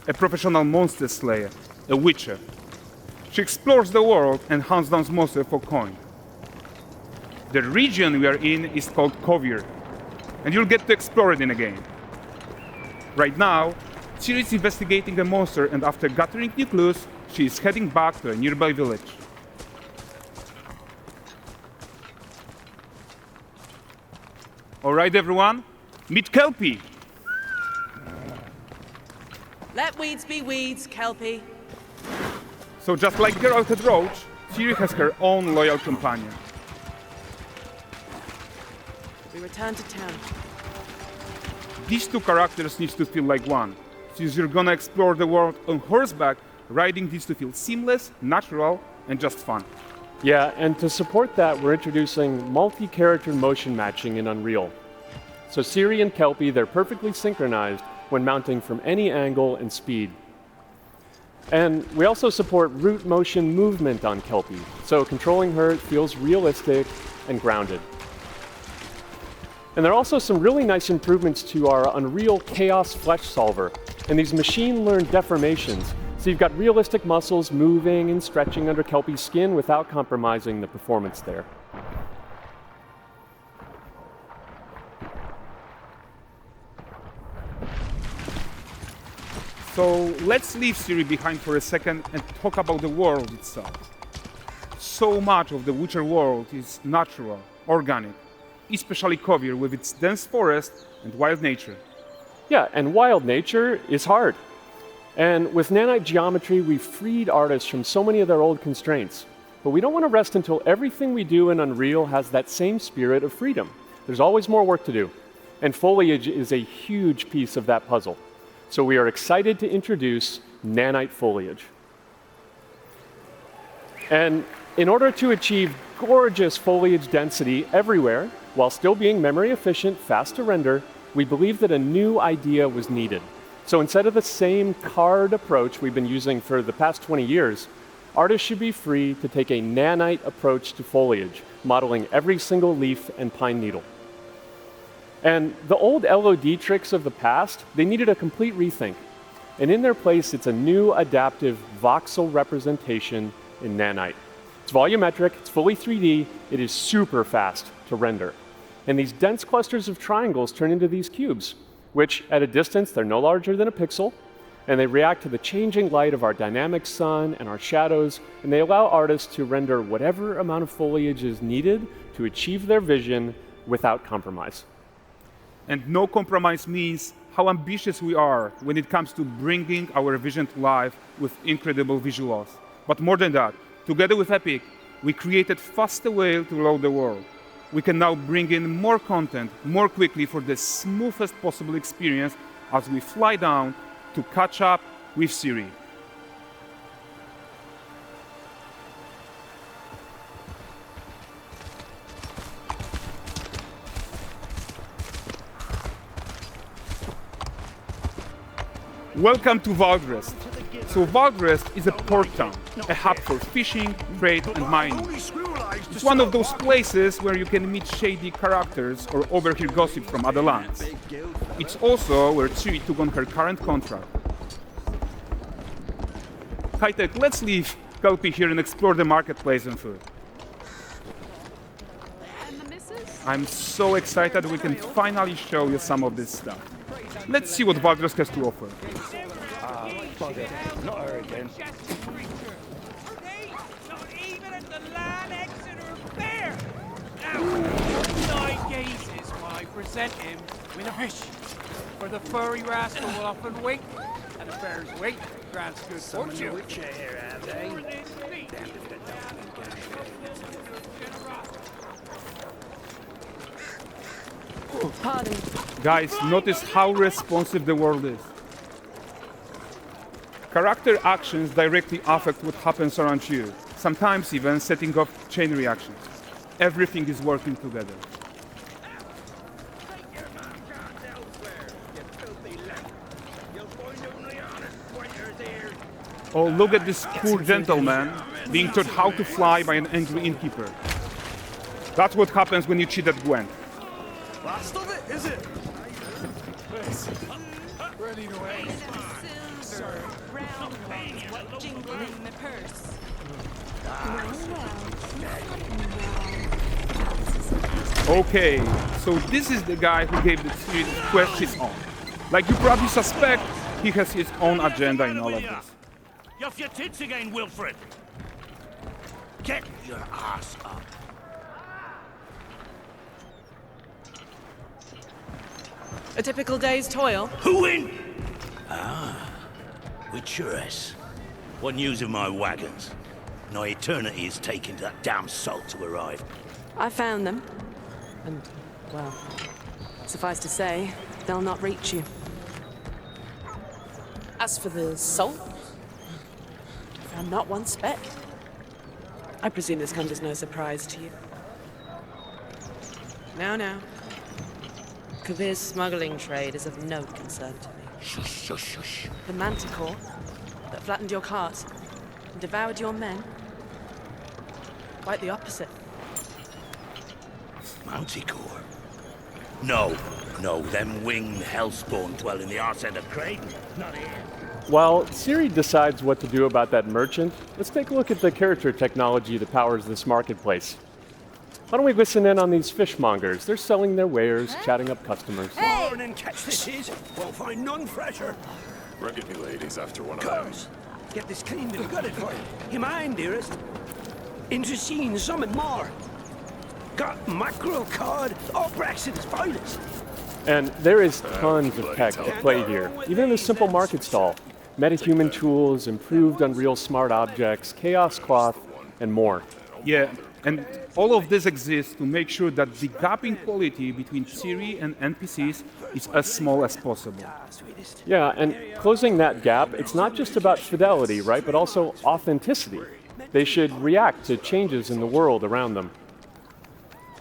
a professional monster slayer, a witcher. She explores the world and hunts down monsters for coin. The region we are in is called Clockwork, and you'll get to explore it in the game. Right now, Ciri is investigating a monster, and after gathering new clues, she is heading back to a nearby village. All right, everyone, meet Kelpie. Let weeds be weeds, Kelpie. So just like Geralt had Roach, Ciri has her own loyal companion. We return to town. These two characters need to feel like one. Since you're gonna explore the world on horseback, riding needs to feel seamless, natural, and just fun. Yeah, and to support that, we're introducing multi-character motion matching in Unreal. So Ciri and Kelpie, they're perfectly synchronized when mounting from any angle and speed. And we also support root motion movement on Kelpie, so controlling her feels realistic and grounded. And there are also some really nice improvements to our Unreal Chaos Flesh Solver and these machine-learned deformations. So you've got realistic muscles moving and stretching under Kelpie's skin without compromising the performance there. So let's leave Ciri behind for a second and talk about the world itself. So much of the Witcher world is natural, organic, especially Clockwork with its dense forest and wild nature. Yeah, and wild nature is hard. And with nanite geometry, we've freed artists from so many of their old constraints. But we don't want to rest until everything we do in Unreal has that same spirit of freedom. There's always more work to do. And foliage is a huge piece of that puzzle. So we are excited to introduce nanite foliage. And in order to achieve gorgeous foliage density everywhere, while still being memory efficient, fast to render, we believe that a new idea was needed. So instead of the same card approach we've been using for the past 20 years, artists should be free to take a nanite approach to foliage, modeling every single leaf and pine needle. And the old LOD tricks of the past, they needed a complete rethink. And in their place, it's a new adaptive voxel representation in nanite. It's volumetric, it's fully 3D, it is super fast to render. And these dense clusters of triangles turn into these cubes, which at a distance, they're no larger than a pixel, and they react to the changing light of our dynamic sun and our shadows, and they allow artists to render whatever amount of foliage is needed to achieve their vision without compromise. And no compromise means how ambitious we are when it comes to bringing our vision to life with incredible visuals. But more than that, together with Epic, we created faster way to load the world. We can now bring in more content more quickly for the smoothest possible experience as we fly down to catch up with Ciri. Welcome to Valdrest. So Valdrest is a port town, a hub for fishing, trade, and mining. It's one of those places where you can meet shady characters or overhear gossip from other lands. It's also where Ciri took on her current contract. High-tech, let's leave C.I.N.D.R here and explore the marketplace and food. I'm so excited we can finally show you some of this stuff. Let's see what Windless has to offer. Not her again. Nine gazes while I present him with a fish. For the furry rascal will often wink, and a bear's weight grants good fortune. Pardon. Guys, notice how responsive the world is. Character actions directly affect what happens around you, sometimes even setting off chain reactions. Everything is working together. Oh, look at this poor gentleman being taught how to fly by an angry innkeeper. That's what happens when you cheat at Gwent. Last of it, is it? Ready to aim. Okay, so this is the guy who gave the series quest his own. Like you probably suspect, he has his own agenda in all of this. You're off your tits again, Wilfred. Get your ass up. A typical day's toil. Who in? Ah, with Jurassic. What news of my wagons? No eternity is taking that damn salt to arrive. I found them. And, well, suffice to say, they'll not reach you. As for the salt, found not one speck. I presume this comes as no surprise to you. Now. Kavir's smuggling trade is of no concern to me. Shush, shush, shush. The manticore that flattened your cart and devoured your men, quite the opposite. Manticore? No, them winged hellspawn dwell in the arse end of Creighton, not here. While Ciri decides what to do about that merchant, let's take a look at the character technology that powers this marketplace. Why don't we listen in on these fishmongers? They're selling their wares, chatting up customers. Morning, catch this is. Won't find none fresher. Rugged me ladies after one of Course. Get this cleaned and gutted for you. You mind, dearest? Interesting, something more. Got mackerel, cod, all Brexit's finest. And there is tons of tech at play here, even in a simple market stall. Metahuman tools, improved Unreal smart objects, chaos cloth, and more. Yeah, and all of this exists to make sure that the gap in quality between Ciri and NPCs is as small as possible. Yeah, and closing that gap, it's not just about fidelity, right, but also authenticity. They should react to changes in the world around them.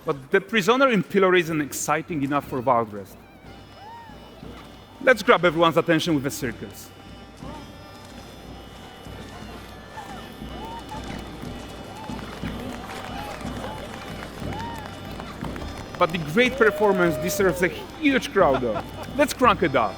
But the prisoner in Pillory isn't exciting enough for Wildrest. Let's grab everyone's attention with a circus. But the great performance deserves a huge crowd though. Let's crank it up.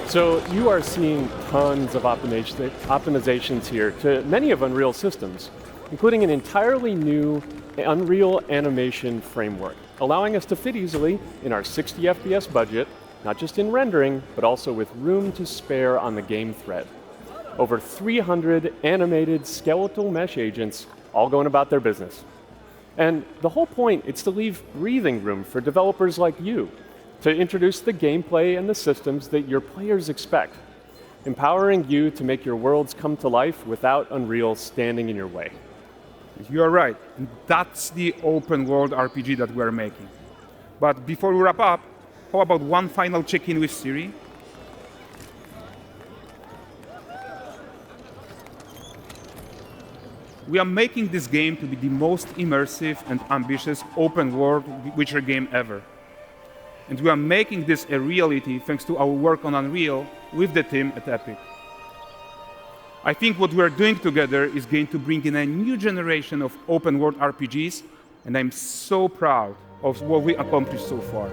So you are seeing tons of optimizations here to many of Unreal's systems, including an entirely new Unreal animation framework, allowing us to fit easily in our 60 FPS budget, not just in rendering, but also with room to spare on the game thread. Over 300 animated skeletal mesh agents all going about their business. And the whole point is to leave breathing room for developers like you to introduce the gameplay and the systems that your players expect, empowering you to make your worlds come to life without Unreal standing in your way. You are right. That's the open world RPG that we're making. But before we wrap up, how about one final check-in with Ciri? We are making this game to be the most immersive and ambitious open world Witcher game ever. And we are making this a reality thanks to our work on Unreal with the team at Epic. I think what we're doing together is going to bring in a new generation of open-world RPGs, and I'm so proud of what we accomplished so far.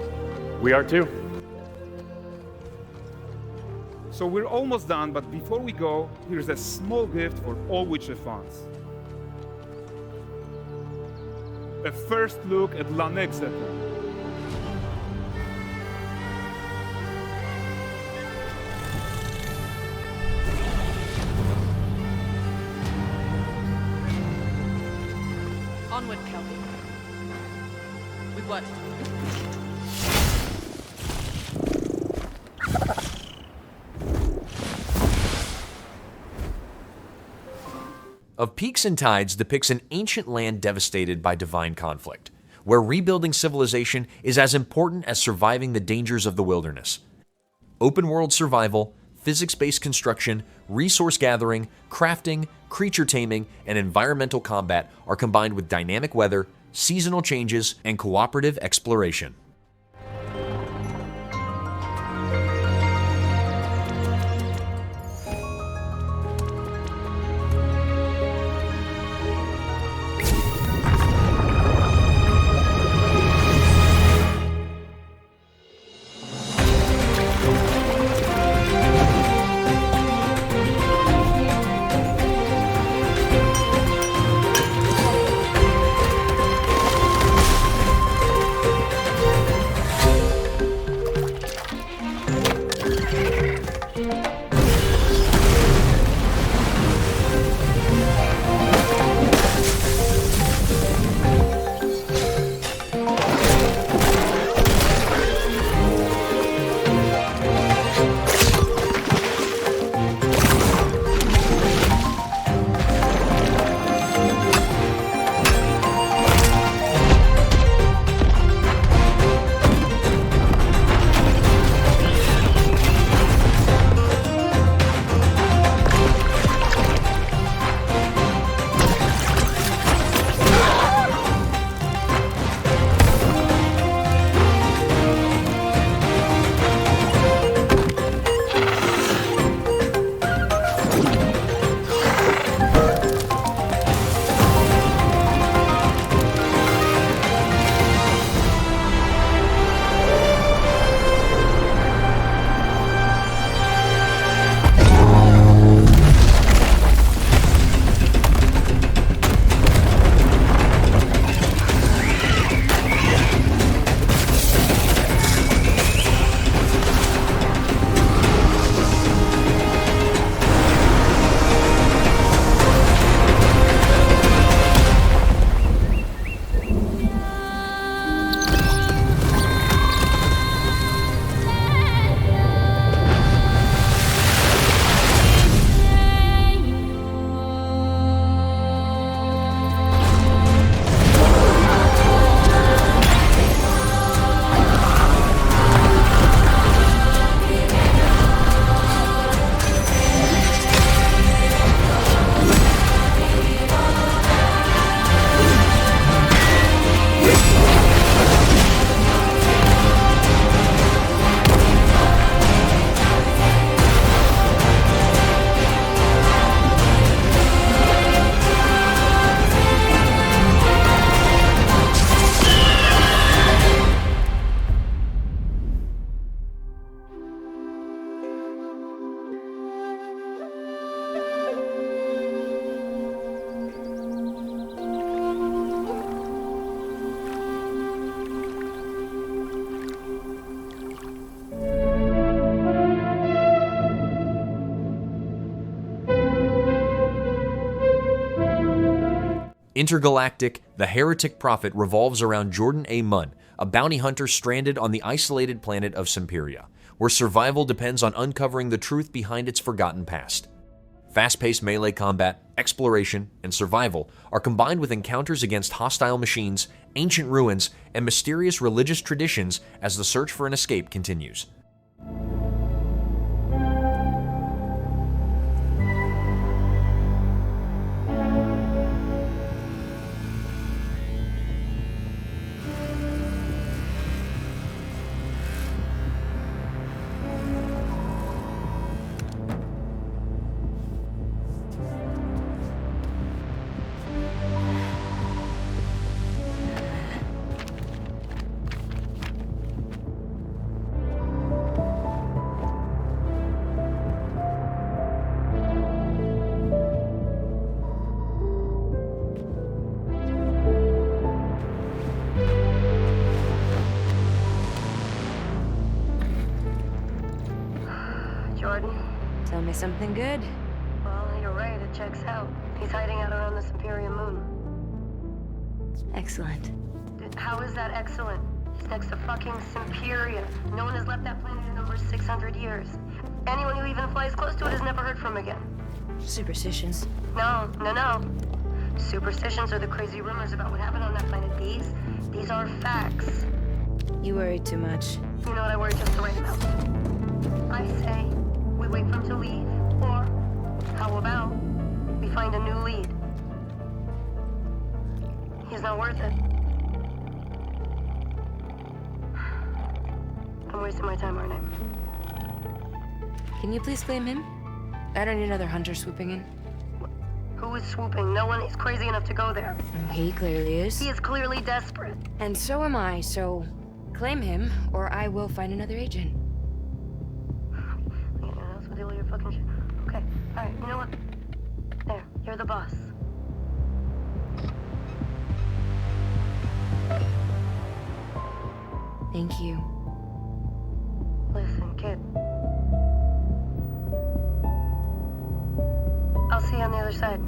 We are too. So we're almost done, but before we go, here's a small gift for all Witcher fans. A first look at Lanexeter. Onward, Kelby. We've worked. Of Peaks and Tides depicts an ancient land devastated by divine conflict, where rebuilding civilization is as important as surviving the dangers of the wilderness. Open-world survival, physics-based construction, resource gathering, crafting, creature taming, and environmental combat are combined with dynamic weather, seasonal changes, and cooperative exploration. Intergalactic, the Heretic prophet revolves around Jordan A. Munn, a bounty hunter stranded on the isolated planet of Semperia, where survival depends on uncovering the truth behind its forgotten past. Fast-paced melee combat, exploration, and survival are combined with encounters against hostile machines, ancient ruins, and mysterious religious traditions as the search for an escape continues. Jordan? Tell me something good. Well, you're right, it checks out. He's hiding out around this Imperium moon. Excellent. How is that excellent? He's next to fucking Semperia. No one has left that planet in over 600 years. Anyone who even flies close to it is never heard from again. Superstitions. No. Superstitions are the crazy rumors about what happened on that planet. These are facts. You worry too much. You know what I worry just the right amount. I say we wait for him to leave, or how about we find a new lead? He's not worth it. I'm wasting my time, aren't I? Can you please claim him? I don't need another hunter swooping in. Who is swooping? No one is crazy enough to go there. He clearly is. He is clearly desperate. And so am I, so claim him, or I will find another agent. Anyone else with all your fucking shit? Okay, alright, you know what? There, you're the boss. Thank you. Listen, kid. I'll see you on the other side.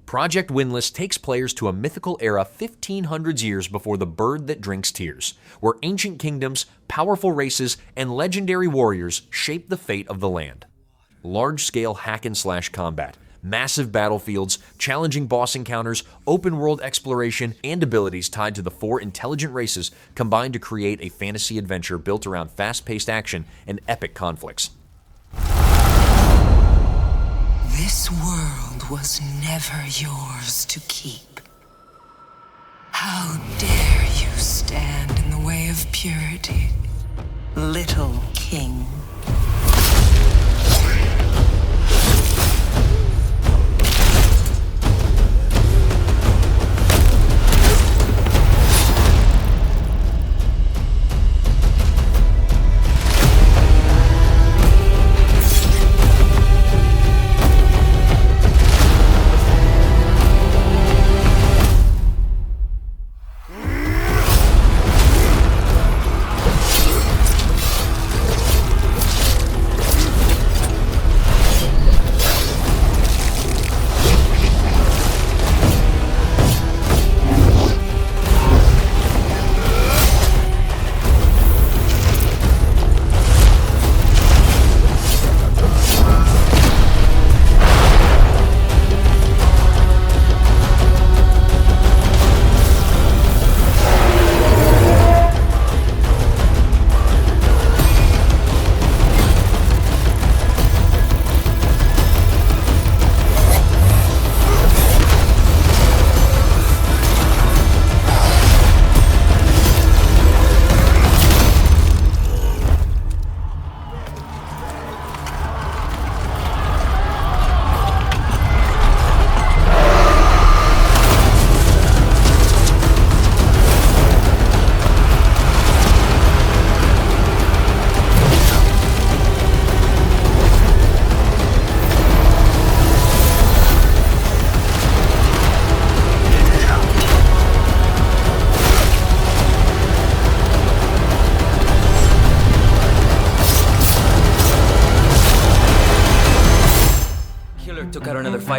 Project Windless takes players to a mythical era 1500 years before the bird that drinks tears, where ancient kingdoms, powerful races, and legendary warriors shape the fate of the land. Large-scale hack-and-slash combat, massive battlefields, challenging boss encounters, open-world exploration, and abilities tied to the 4 intelligent races combine to create a fantasy adventure built around fast-paced action and epic conflicts. This world was never yours to keep. How dare you stand in the way of purity, little king?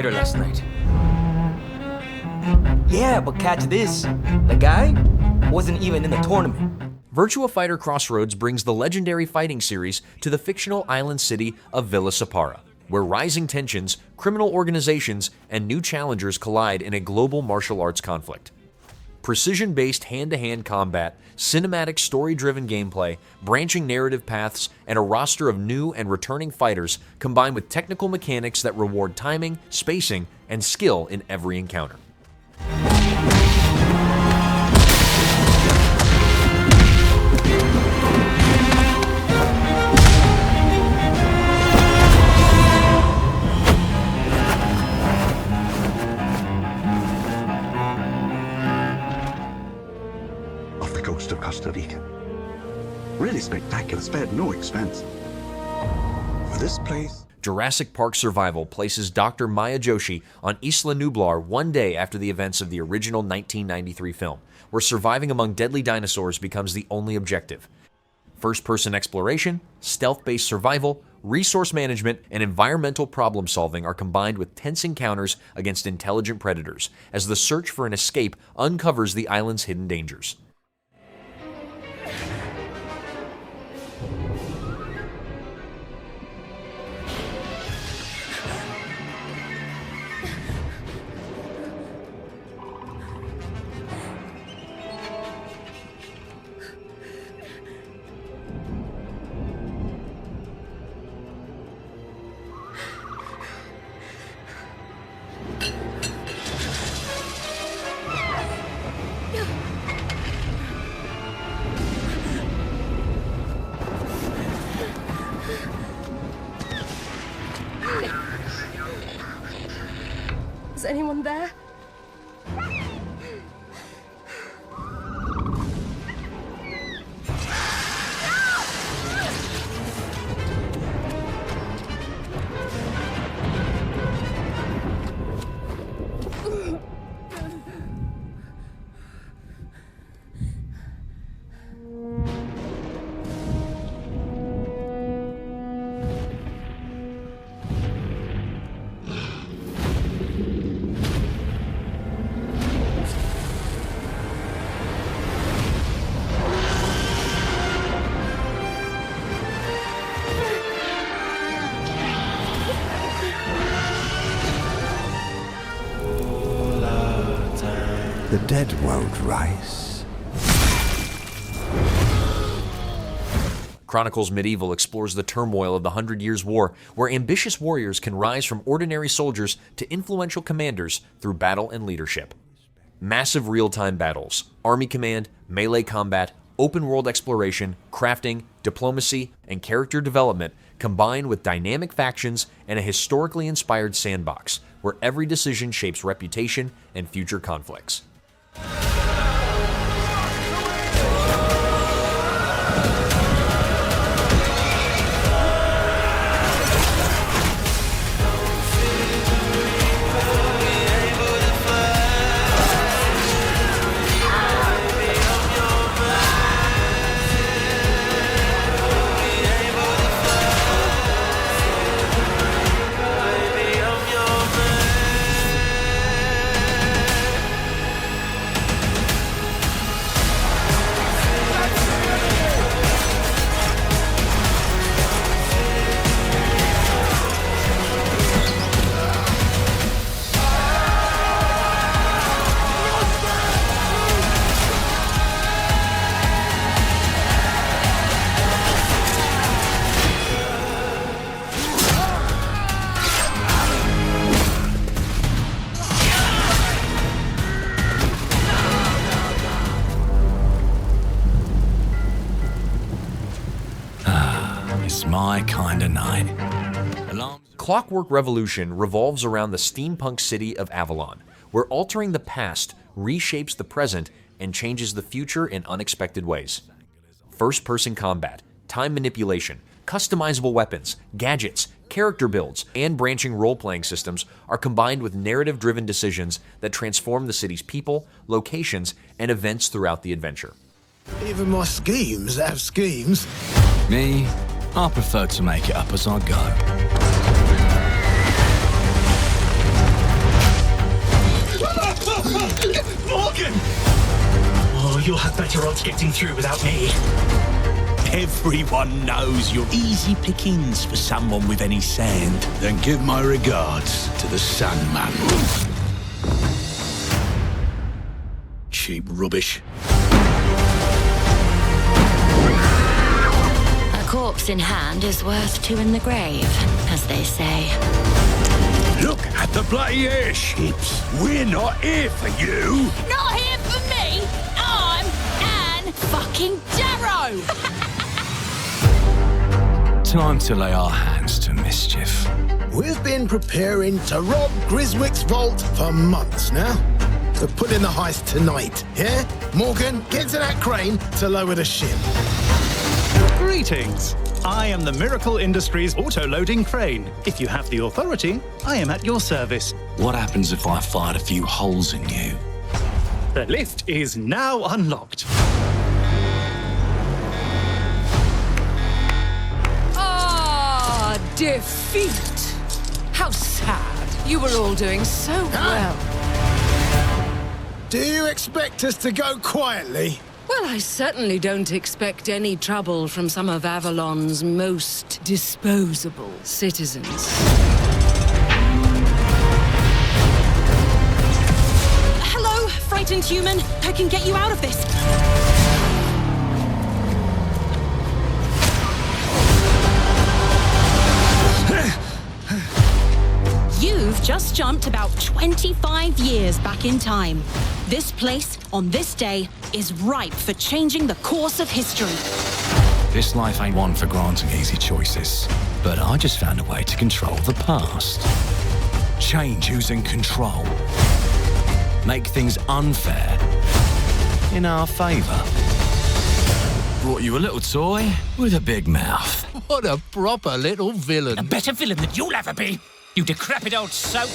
fighter last night. Yeah, but catch this. The guy wasn't even in the tournament. Virtua Fighter Crossroads brings the legendary fighting series to the fictional island city of Villa Separa, where rising tensions, criminal organizations, and new challengers collide in a global martial arts conflict. Precision-based hand-to-hand combat, cinematic story-driven gameplay, branching narrative paths, and a roster of new and returning fighters combine with technical mechanics that reward timing, spacing, and skill in every encounter. To Costa Rica. Really spectacular, spared no expense. For this place... Jurassic Park Survival places Dr. Maya Joshi on Isla Nublar one day after the events of the original 1993 film, where surviving among deadly dinosaurs becomes the only objective. First-person exploration, stealth-based survival, resource management, and environmental problem-solving are combined with tense encounters against intelligent predators, as the search for an escape uncovers the island's hidden dangers. Is anyone there? The dead won't rise. Chronicles Medieval explores the turmoil of the 100 Years' War, where ambitious warriors can rise from ordinary soldiers to influential commanders through battle and leadership. Massive real-time battles, army command, melee combat, open-world exploration, crafting, diplomacy, and character development combine with dynamic factions and a historically inspired sandbox, where every decision shapes reputation and future conflicts. My kind of night. Clockwork Revolution revolves around the steampunk city of Avalon, where altering the past reshapes the present and changes the future in unexpected ways. First-person combat, time manipulation, customizable weapons, gadgets, character builds, and branching role-playing systems are combined with narrative-driven decisions that transform the city's people, locations, and events throughout the adventure. Even my schemes have schemes. Me, I prefer to make it up as I go. Morgan! Oh, you'll have better odds getting through without me. Everyone knows you're easy pickings for someone with any sand. Then give my regards to the Sandman. Cheap rubbish. A corpse in hand is worth two in the grave, as they say. Look at the bloody airships. We're not here for you. Not here for me! I'm Anne fucking Darrow! Time to lay our hands to mischief. We've been preparing to rob Griswick's vault for months now. So put in the heist tonight, yeah? Morgan, get to that crane to lower the ship. Greetings. I am the Miracle Industries auto-loading crane. If you have the authority, I am at your service. What happens if I fired a few holes in you? The lift is now unlocked. Ah, defeat! How sad. You were all doing so well. Do you expect us to go quietly? Well, I certainly don't expect any trouble from some of Avalon's most disposable citizens. Hello, frightened human. I can get you out of this. You've just jumped about 25 years back in time. This place, on this day, is ripe for changing the course of history. This life ain't one for granting easy choices, but I just found a way to control the past. Change who's in control. Make things unfair in our favor. Brought you a little toy with a big mouth. What a proper little villain. A better villain than you'll ever be, you decrepit old soak.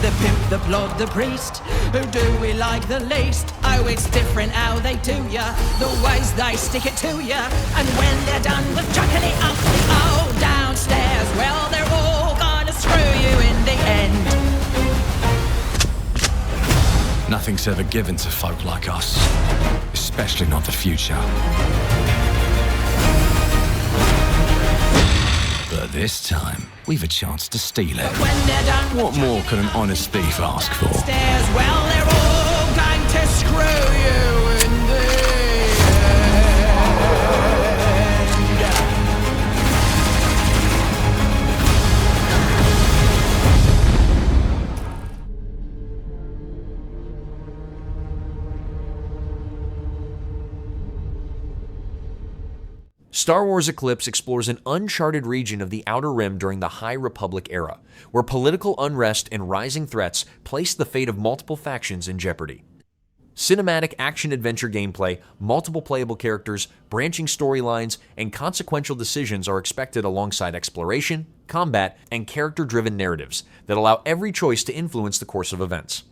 The pimp, the plod, the priest, who do we like the least? Oh, it's different how they do ya, the ways they stick it to ya. And when they're done with chucking it up, oh, downstairs, well, they're all gonna screw you in the end. Nothing's ever given to folk like us, especially not the future. But this time, we've a chance to steal it. What more could an honest thief ask for? Downstairs, well, they're all going to screw you in the end. Star Wars Eclipse explores an uncharted region of the Outer Rim during the High Republic era, where political unrest and rising threats place the fate of multiple factions in jeopardy. Cinematic action-adventure gameplay, multiple playable characters, branching storylines, and consequential decisions are expected alongside exploration, combat, and character-driven narratives that allow every choice to influence the course of events.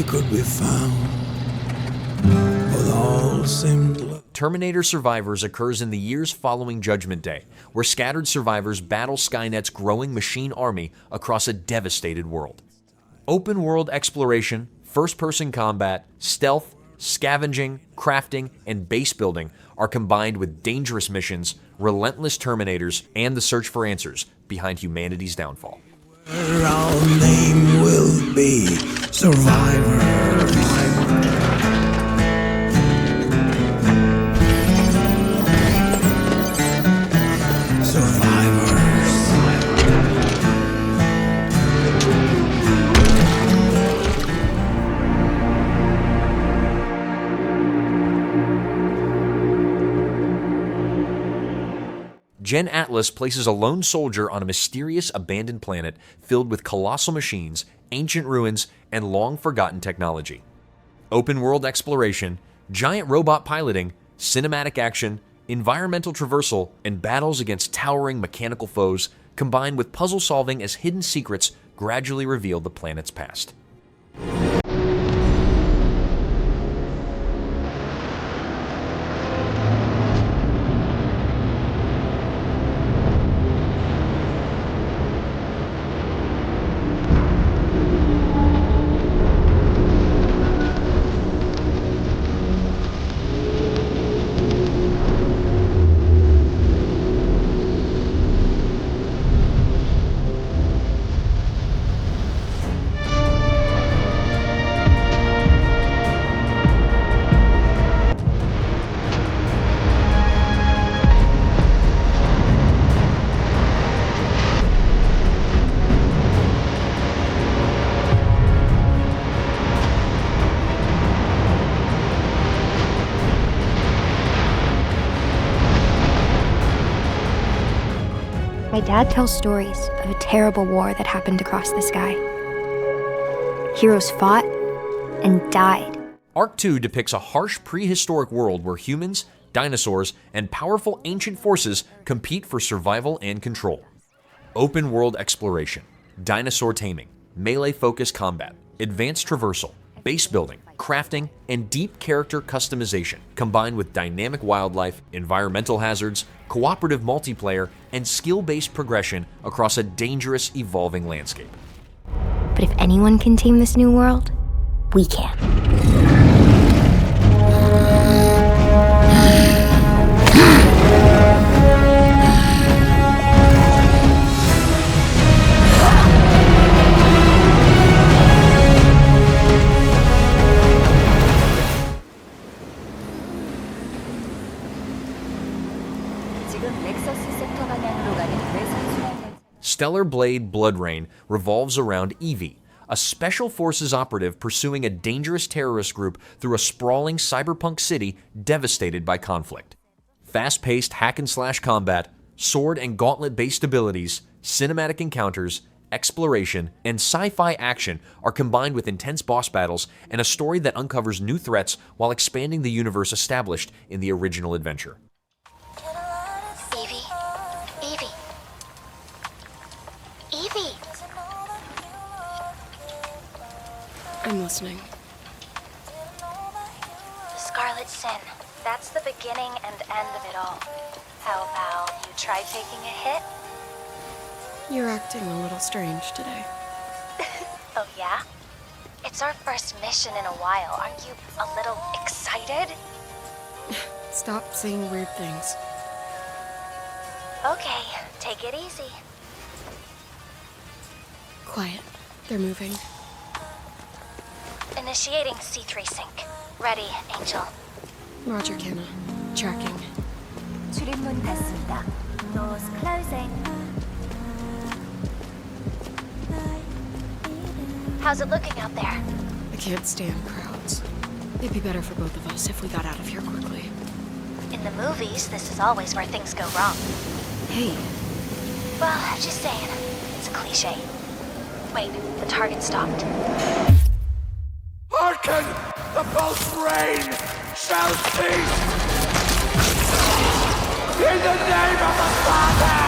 he could be found, but all seemed... Terminator Survivors occurs in the years following Judgment Day, where scattered survivors battle Skynet's growing machine army across a devastated world. Open world exploration, first-person combat, stealth, scavenging, crafting, and base building are combined with dangerous missions, relentless Terminators, and the search for answers behind humanity's downfall. Our name will be Survivors. Gen Atlas places a lone soldier on a mysterious abandoned planet filled with colossal machines, ancient ruins, and long-forgotten technology. Open-world exploration, giant robot piloting, cinematic action, environmental traversal, and battles against towering mechanical foes combine with puzzle solving as hidden secrets gradually reveal the planet's past. My dad tells stories of a terrible war that happened across the sky. Heroes fought and died. Arc 2 depicts a harsh prehistoric world where humans, dinosaurs, and powerful ancient forces compete for survival and control. Open world exploration, dinosaur taming, melee-focused combat, advanced traversal, base building, crafting, and deep character customization, combined with dynamic wildlife, environmental hazards, cooperative multiplayer, and skill-based progression across a dangerous, evolving landscape. But if anyone can tame this new world, we can. Stellar Blade Blood Rain revolves around Evie, a special forces operative pursuing a dangerous terrorist group through a sprawling cyberpunk city devastated by conflict. Fast-paced hack-and-slash combat, sword and gauntlet-based abilities, cinematic encounters, exploration, and sci-fi action are combined with intense boss battles and a story that uncovers new threats while expanding the universe established in the original adventure. I'm listening. The Scarlet Sin. That's the beginning and end of it all. How about you try taking a hit? You're acting a little strange today. Oh yeah? It's our first mission in a while. Aren't you a little excited? Stop saying weird things. Okay, take it easy. Quiet. They're moving. Initiating C3 sync. Ready, Angel. Roger, Kenna. Tracking. 출입문 닫습니다. Doors closing. How's it looking out there? I can't stand crowds. It'd be better for both of us if we got out of here quickly. In the movies, this is always where things go wrong. Hey. Well, just saying. It's a cliche. Wait, the target stopped. Hearken! The pulse rain shall cease! In the name of the Father!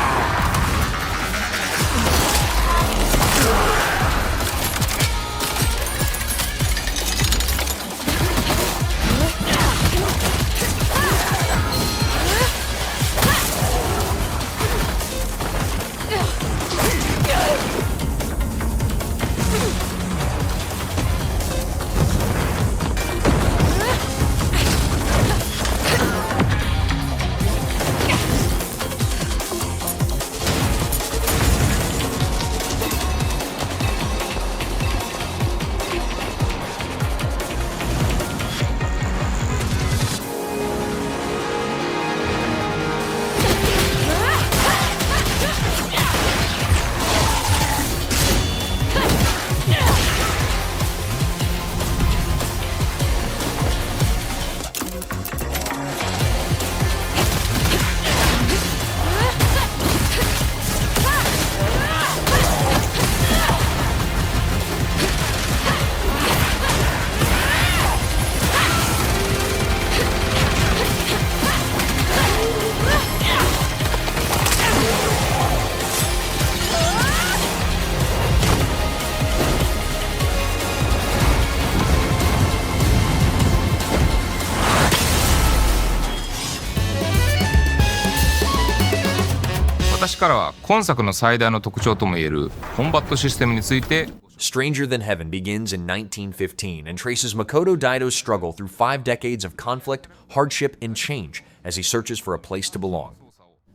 からは今作の最大の特徴ともいえるコンバットシステムについて。 Stranger Than Heaven begins in 1915 and traces Makoto Daido's struggle through 5 decades of conflict, hardship, and change as he searches for a place to belong.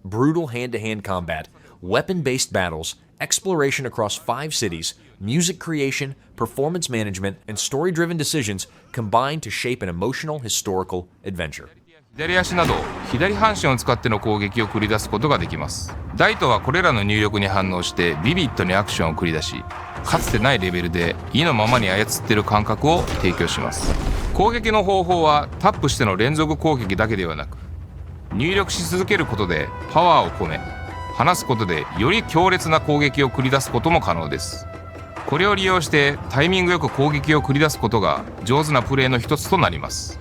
Brutal hand-to-hand combat, weapon-based battles, exploration across 5 cities, music creation, performance management, and story-driven decisions combine to shape an emotional historical adventure. 左足など左半身を使っての攻撃を繰り出すことができます。ダイトはこれらの入力に反応してビビッドにアクションを繰り出し、かつてないレベルで意のままに操っている感覚を提供します。攻撃の方法はタップしての連続攻撃だけではなく、入力し続けることでパワーを込め、離すことでより強烈な攻撃を繰り出すことも可能です。これを利用してタイミングよく攻撃を繰り出すことが上手なプレーの一つとなります。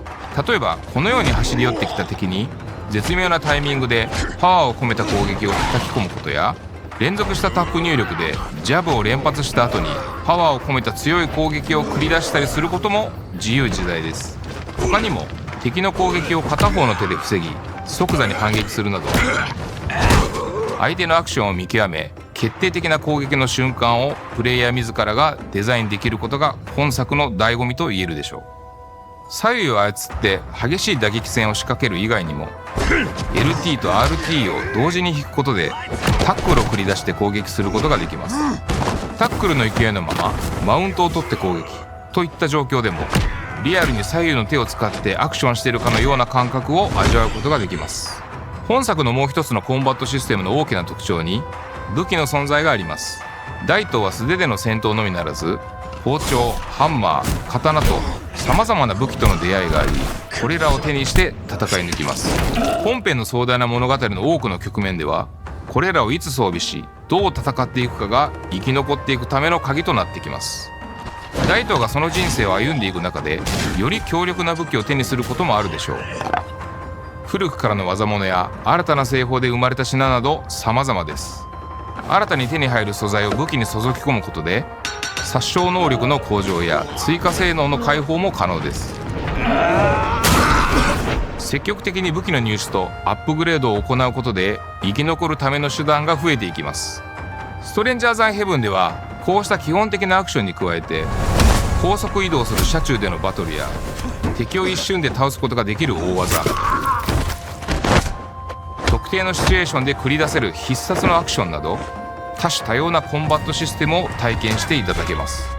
例えばこのように走り寄ってきた敵に絶妙なタイミングでパワーを込めた攻撃を叩き込むことや、連続したタップ入力でジャブを連発した後にパワーを込めた強い攻撃を繰り出したりすることも自由自在です。他にも敵の攻撃を片方の手で防ぎ即座に反撃するなど、相手のアクションを見極め決定的な攻撃の瞬間をプレイヤー自らがデザインできることが本作の醍醐味と言えるでしょう。左右を操って激しい打撃戦を仕掛ける以外にも LT と RT を同時に引くことでタックルを繰り出して攻撃することができます。タックルの勢いのままマウントを取って攻撃といった状況でもリアルに左右の手を使ってアクションしているかのような感覚を味わうことができます。本作のもう一つのコンバットシステムの大きな特徴に武器の存在があります。ダイトは素手での戦闘のみならず包丁、ハンマー、刀とさまざまな武器との出会いがあり、これらを手にして戦い抜きます。本編の壮大な物語の多くの局面ではこれらをいつ装備しどう戦っていくかが生き残っていくための鍵となってきます。ダイトがその人生を歩んでいく中でより強力な武器を手にすることもあるでしょう。古くからの技物や新たな製法で生まれた品など様々です。新たに手に入る素材を武器に注ぎ込むことで殺傷能力の向上や追加性能の解放も可能です。積極的に武器の入手とアップグレードを行うことで生き残るための手段が増えていきます。ストレンジャーズ・アン・ヘブンではこうした基本的なアクションに加えて高速移動する車中でのバトルや敵を一瞬で倒すことができる大技、特定のシチュエーションで繰り出せる必殺のアクションなど多種多様なコンバットシステムを体験していただけます。